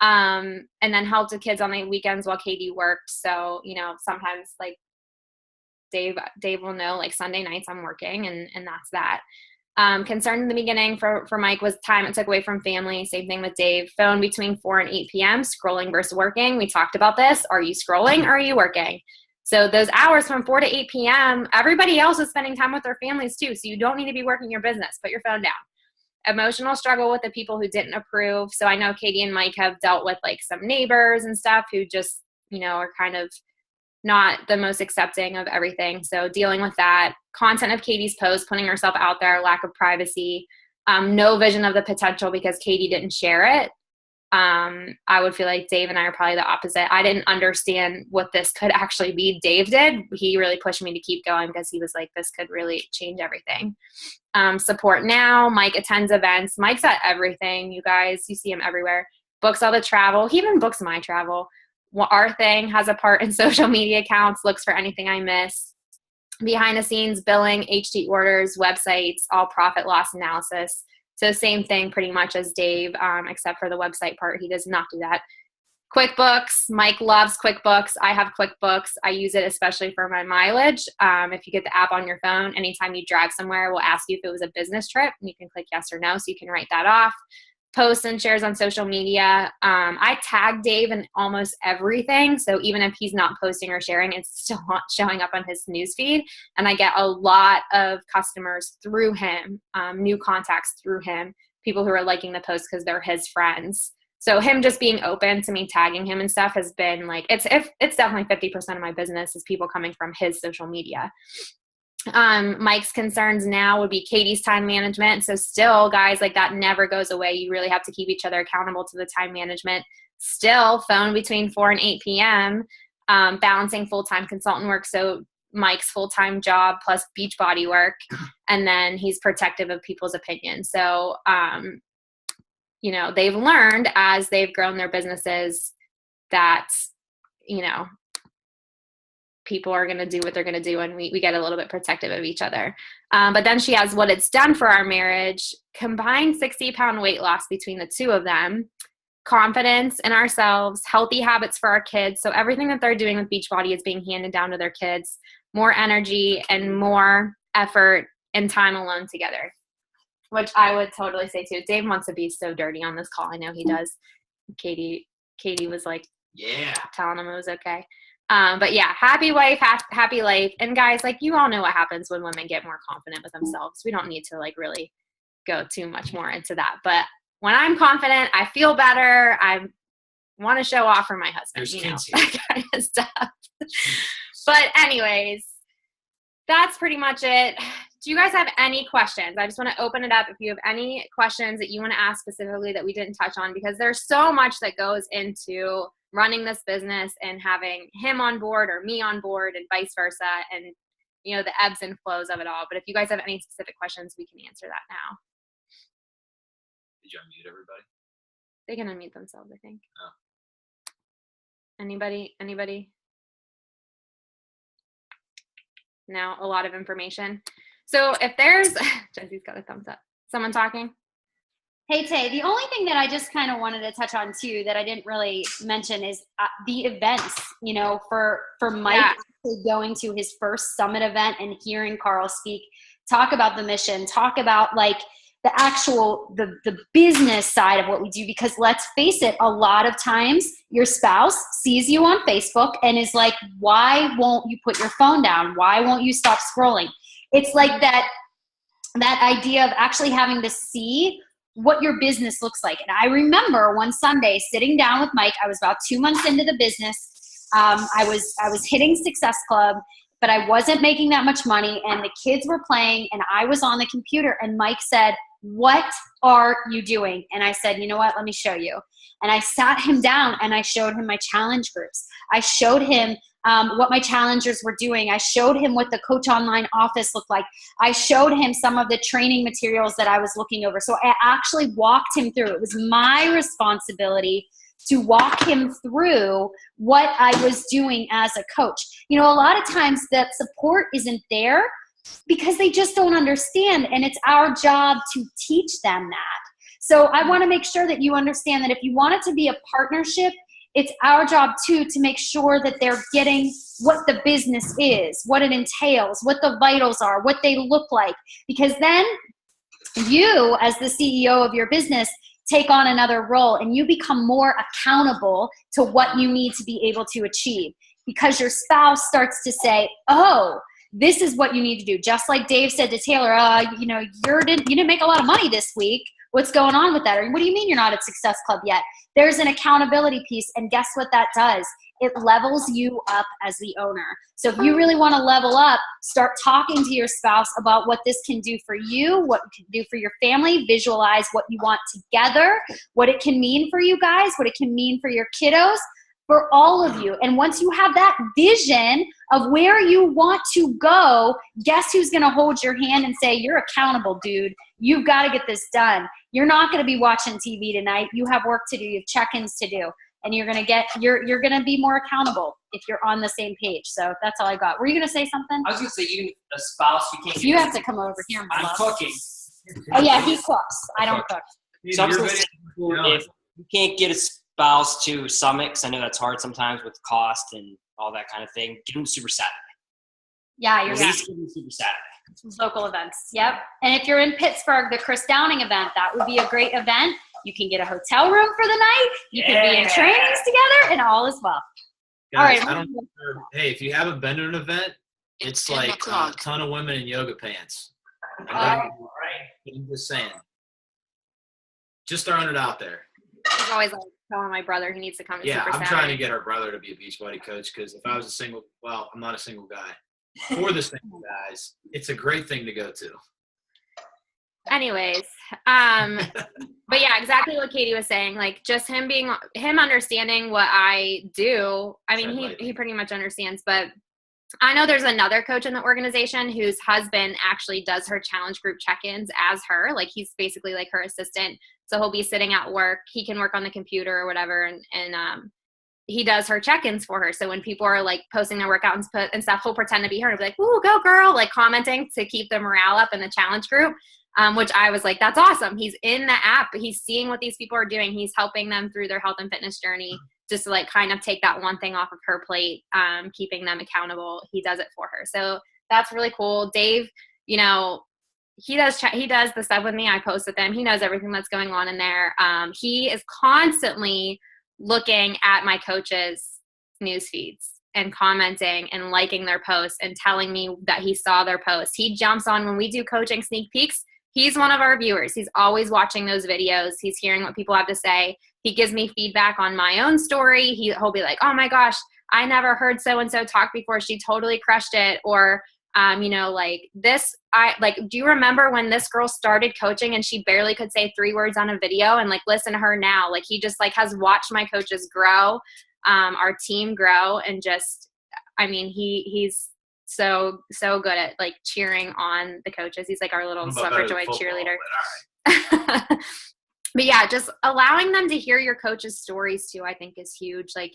And then helped with kids on the weekends while Katie worked. So, sometimes like Dave will know, like Sunday nights I'm working, and that's that. Concern in the beginning for Mike was time it took away from family. Same thing with Dave. Phone between 4 and 8 p.m. Scrolling versus working. We talked about this. Are you scrolling or are you working? So those hours from 4 to 8 p.m., everybody else is spending time with their families too. So you don't need to be working your business. Put your phone down. Emotional struggle with the people who didn't approve. So I know Katie and Mike have dealt with like some neighbors and stuff who just, are kind of not the most accepting of everything. So dealing with that, content of Katie's post, putting herself out there, lack of privacy, no vision of the potential because Katie didn't share it. I would feel like Dave and I are probably the opposite. I didn't understand what this could actually be. Dave did. He really pushed me to keep going because he was like, this could really change everything. Support now. Mike attends events. Mike's at everything, you guys. You see him everywhere. Books all the travel. He even books my travel. Our thing has a part in social media accounts, looks for anything I miss. Behind the scenes, billing, HT orders, websites, all profit loss analysis. So same thing pretty much as Dave, except for the website part. He does not do that. QuickBooks. Mike loves QuickBooks. I have QuickBooks. I use it especially for my mileage. If you get the app on your phone, anytime you drive somewhere, we'll ask you if it was a business trip. And you can click yes or no, so you can write that off. Posts and shares on social media. I tag Dave in almost everything. So even if he's not posting or sharing, it's still showing up on his newsfeed. And I get a lot of customers through him, new contacts through him, people who are liking the post because they're his friends. So him just being open to me tagging him and stuff has been like, it's definitely 50% of my business is people coming from his social media. Mike's concerns now would be Katie's time management. So still, guys, like that never goes away. You really have to keep each other accountable to the time management. Still, phone between 4 and 8 p.m., balancing full-time consultant work. So Mike's full-time job plus Beachbody work. And then he's protective of people's opinions. So, you know, they've learned as they've grown their businesses that, you know, people are going to do what they're going to do, and we get a little bit protective of each other. But then she has what it's done for our marriage, combined 60-pound weight loss between the two of them, confidence in ourselves, healthy habits for our kids. So everything that they're doing with Beachbody is being handed down to their kids, more energy and more effort and time alone together, which I would totally say too. Dave wants to be so dirty on this call. I know he does. Katie was like, yeah, telling him it was okay. But yeah, happy wife, happy life. And guys, like, you all know what happens when women get more confident with themselves. We don't need to like really go too much more into that. But when I'm confident, I feel better. I want to show off for my husband, There's you know, that kind of stuff. But anyways, that's pretty much it. Do you guys have any questions? I just want to open it up if you have any questions that you want to ask specifically that we didn't touch on, because there's so much that goes into running this business and having him on board or me on board and vice versa, and, you know, the ebbs and flows of it all. But if you guys have any specific questions, we can answer that now. Did you unmute everybody? They can unmute themselves, I think. Oh. Anybody? No, a lot of information. So if there's, Jessie's got a thumbs up. Someone talking? Hey, Tay, the only thing that I just kind of wanted to touch on too that I didn't really mention is the events, you know, for Mike going to his first summit event and hearing Carl speak, talk about the mission, talk about like the actual, the business side of what we do, because let's face it, a lot of times your spouse sees you on Facebook and is like, why won't you put your phone down? Why won't you stop scrolling? It's like that idea of actually having to see what your business looks like. And I remember one Sunday sitting down with Mike. I was about 2 months into the business. I was hitting Success Club, but I wasn't making that much money, and the kids were playing and I was on the computer, and Mike said, "What are you doing?" And I said, "You know what, let me show you." And I sat him down and I showed him my challenge groups. I showed him what my challengers were doing. I showed him what the Coach Online office looked like. I showed him some of the training materials that I was looking over. So I actually walked him through. It was my responsibility to walk him through what I was doing as a coach. You know, a lot of times that support isn't there because they just don't understand, and it's our job to teach them that. So I want to make sure that you understand that if you want it to be a partnership, it's our job too to make sure that they're getting what the business is, what it entails, what the vitals are, what they look like. Because then you, as the CEO of your business, take on another role and you become more accountable to what you need to be able to achieve. Because your spouse starts to say, oh, this is what you need to do. Just like Dave said to Taylor, you know, you didn't make a lot of money this week. What's going on with that? Or what do you mean you're not at Success Club yet? There's an accountability piece, and guess what that does? it levels you up as the owner. So if you really want to level up, start talking to your spouse about what this can do for you, what it can do for your family, visualize what you want together, what it can mean for you guys, what it can mean for your kiddos, for all of you. And once you have that vision of where you want to go, guess who's going to hold your hand and say, you're accountable, dude. You've got to get this done. You're not going to be watching TV tonight. You have work to do. You have check-ins to do. And you're going to be more accountable if you're on the same page. So that's all I got. Were you going to say something? I was going to say, even a spouse, you can't. You have to come over here, my I'm love. cooking. Oh yeah, he cooks. I don't cook. So I was going to say, if you can't get a spouse to Summit, because I know that's hard sometimes with cost and all that kind of thing, give them Super Saturday. Yeah, you're At least give them Super Saturday. local events. Yep. And if you're in Pittsburgh, the Chris Downing event, that would be a great event. You can get a hotel room for the night. You can be in trainings together and all as well. Guys, all right. Hey, if you haven't been to an event, it's like a ton of women in yoga pants. I'm just saying. Just throwing it out there. He's always like telling my brother he needs to come to Yeah, Super I'm Saturday. trying to get our brother to be a Beachbody coach because if I was I'm not a single guy. For the single guys, it's a great thing to go to. Anyways, but yeah, exactly what Katie was saying. Like just him understanding what I do. I mean, he pretty much understands, but I know there's another coach in the organization whose husband actually does her challenge group check-ins as her. Like he's basically like her assistant. So he'll be sitting at work. He can work on the computer or whatever. And he does her check-ins for her. So when people are like posting their workout and stuff, he'll pretend to be her and be like, "Ooh, go girl," like commenting to keep the morale up in the challenge group. Which I was like, that's awesome. He's in the app. He's seeing what these people are doing. He's helping them through their health and fitness journey just to like kind of take that one thing off of her plate, keeping them accountable. He does it for her. So that's really cool. Dave, you know, he does the stuff with me. I post with him. He knows everything that's going on in there. He is constantly looking at my coaches' news feeds and commenting and liking their posts and telling me that he saw their posts. He jumps on when we do coaching sneak peeks. He's one of our viewers. He's always watching those videos. He's hearing what people have to say. He gives me feedback on my own story. He'll be like, "Oh my gosh, I never heard so-and-so talk before. She totally crushed it." Or, you know, like this, do you remember when this girl started coaching and she barely could say 3 words on a video, and like, listen to her now. Like he just like has watched my coaches grow, our team grow. And just, I mean, he's so good at like cheering on the coaches. He's like our little Sweat Joy cheerleader. But yeah, just allowing them to hear your coach's stories too, I think is huge. Like,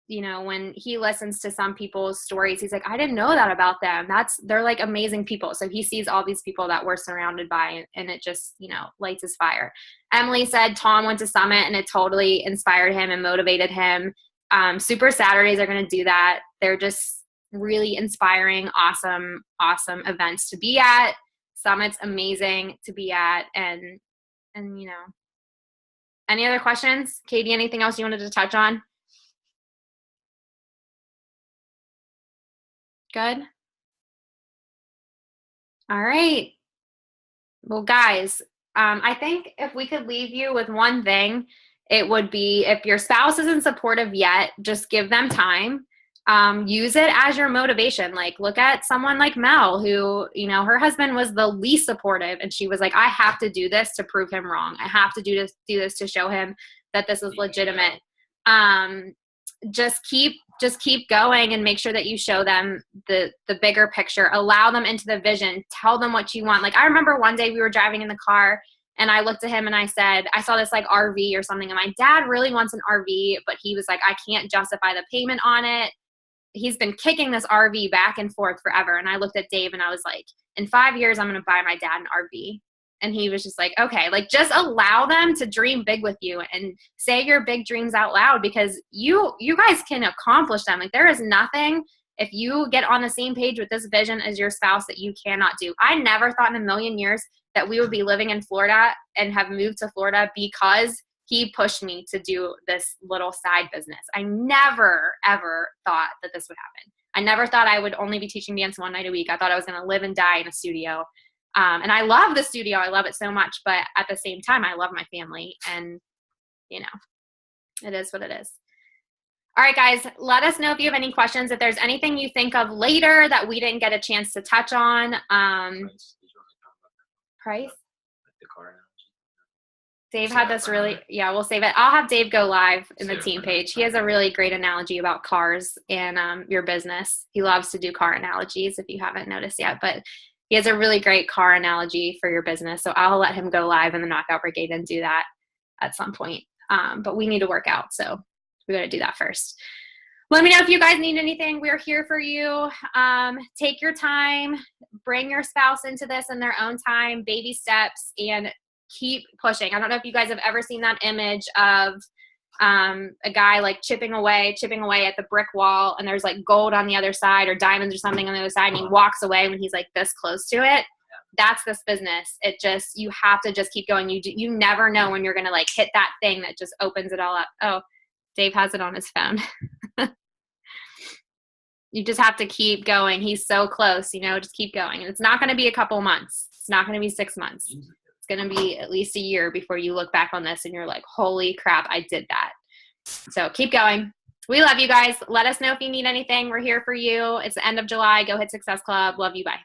you know, when he listens to some people's stories, he's like, "I didn't know that about them. They're like amazing people." So he sees all these people that we're surrounded by, and it just, you know, lights his fire. Emily said Tom went to Summit and it totally inspired him and motivated him. Super Saturdays are going to do that. They're just really inspiring, awesome events to be at. Summit's amazing to be at. And you know, any other questions? Katie, anything else you wanted to touch on? Good. All right. Well, guys, I think if we could leave you with one thing, it would be if your spouse isn't supportive yet, just give them time. Use it as your motivation. Like look at someone like Mel, who, you know, her husband was the least supportive, and she was like, "I have to do this to prove him wrong. I have to do this to show him that this is legitimate." Just keep going and make sure that you show them the bigger picture. Allow them into the vision. Tell them what you want. Like I remember one day we were driving in the car and I looked at him and I said, I saw this like RV or something, and my dad really wants an RV, but he was like, "I can't justify the payment on it." He's been kicking this RV back and forth forever. And I looked at Dave and I was like, in 5 years, I'm going to buy my dad an RV. And he was just like, okay, like just allow them to dream big with you and say your big dreams out loud, because you guys can accomplish them. Like there is nothing, if you get on the same page with this vision as your spouse, that you cannot do. I never thought in a million years that we would be living in Florida and have moved to Florida because he pushed me to do this little side business. I never, ever thought that this would happen. I never thought I would only be teaching dance one night a week. I thought I was going to live and die in a studio. And I love the studio. I love it so much. But at the same time, I love my family. And, you know, it is what it is. All right, guys, let us know if you have any questions. If there's anything you think of later that we didn't get a chance to touch on. Price? The car analogy. Dave had this really, yeah, we'll save it. I'll have Dave go live in the team page. He has a really great analogy about cars and your business. He loves to do car analogies if you haven't noticed yet, but he has a really great car analogy for your business. So I'll let him go live in the Knockout Brigade and do that at some point. But we need to work out, so we got to do that first. Let me know if you guys need anything. We're here for you. Take your time. Bring your spouse into this in their own time, baby steps, and keep pushing. I don't know if you guys have ever seen that image of a guy like chipping away at the brick wall, and there's like gold on the other side or diamonds or something on the other side, and he walks away when he's like this close to it. That's this business. It just, you have to just keep going. You never know when you're going to like hit that thing that just opens it all up. Oh, Dave has it on his phone. You just have to keep going. He's so close, just keep going. And it's not going to be a couple months. It's not going to be 6 months. It's going to be at least a year before you look back on this and you're like, holy crap, I did that. So keep going. We love you guys. Let us know if you need anything. We're here for you. It's the end of July. Go hit Success Club. Love you. Bye.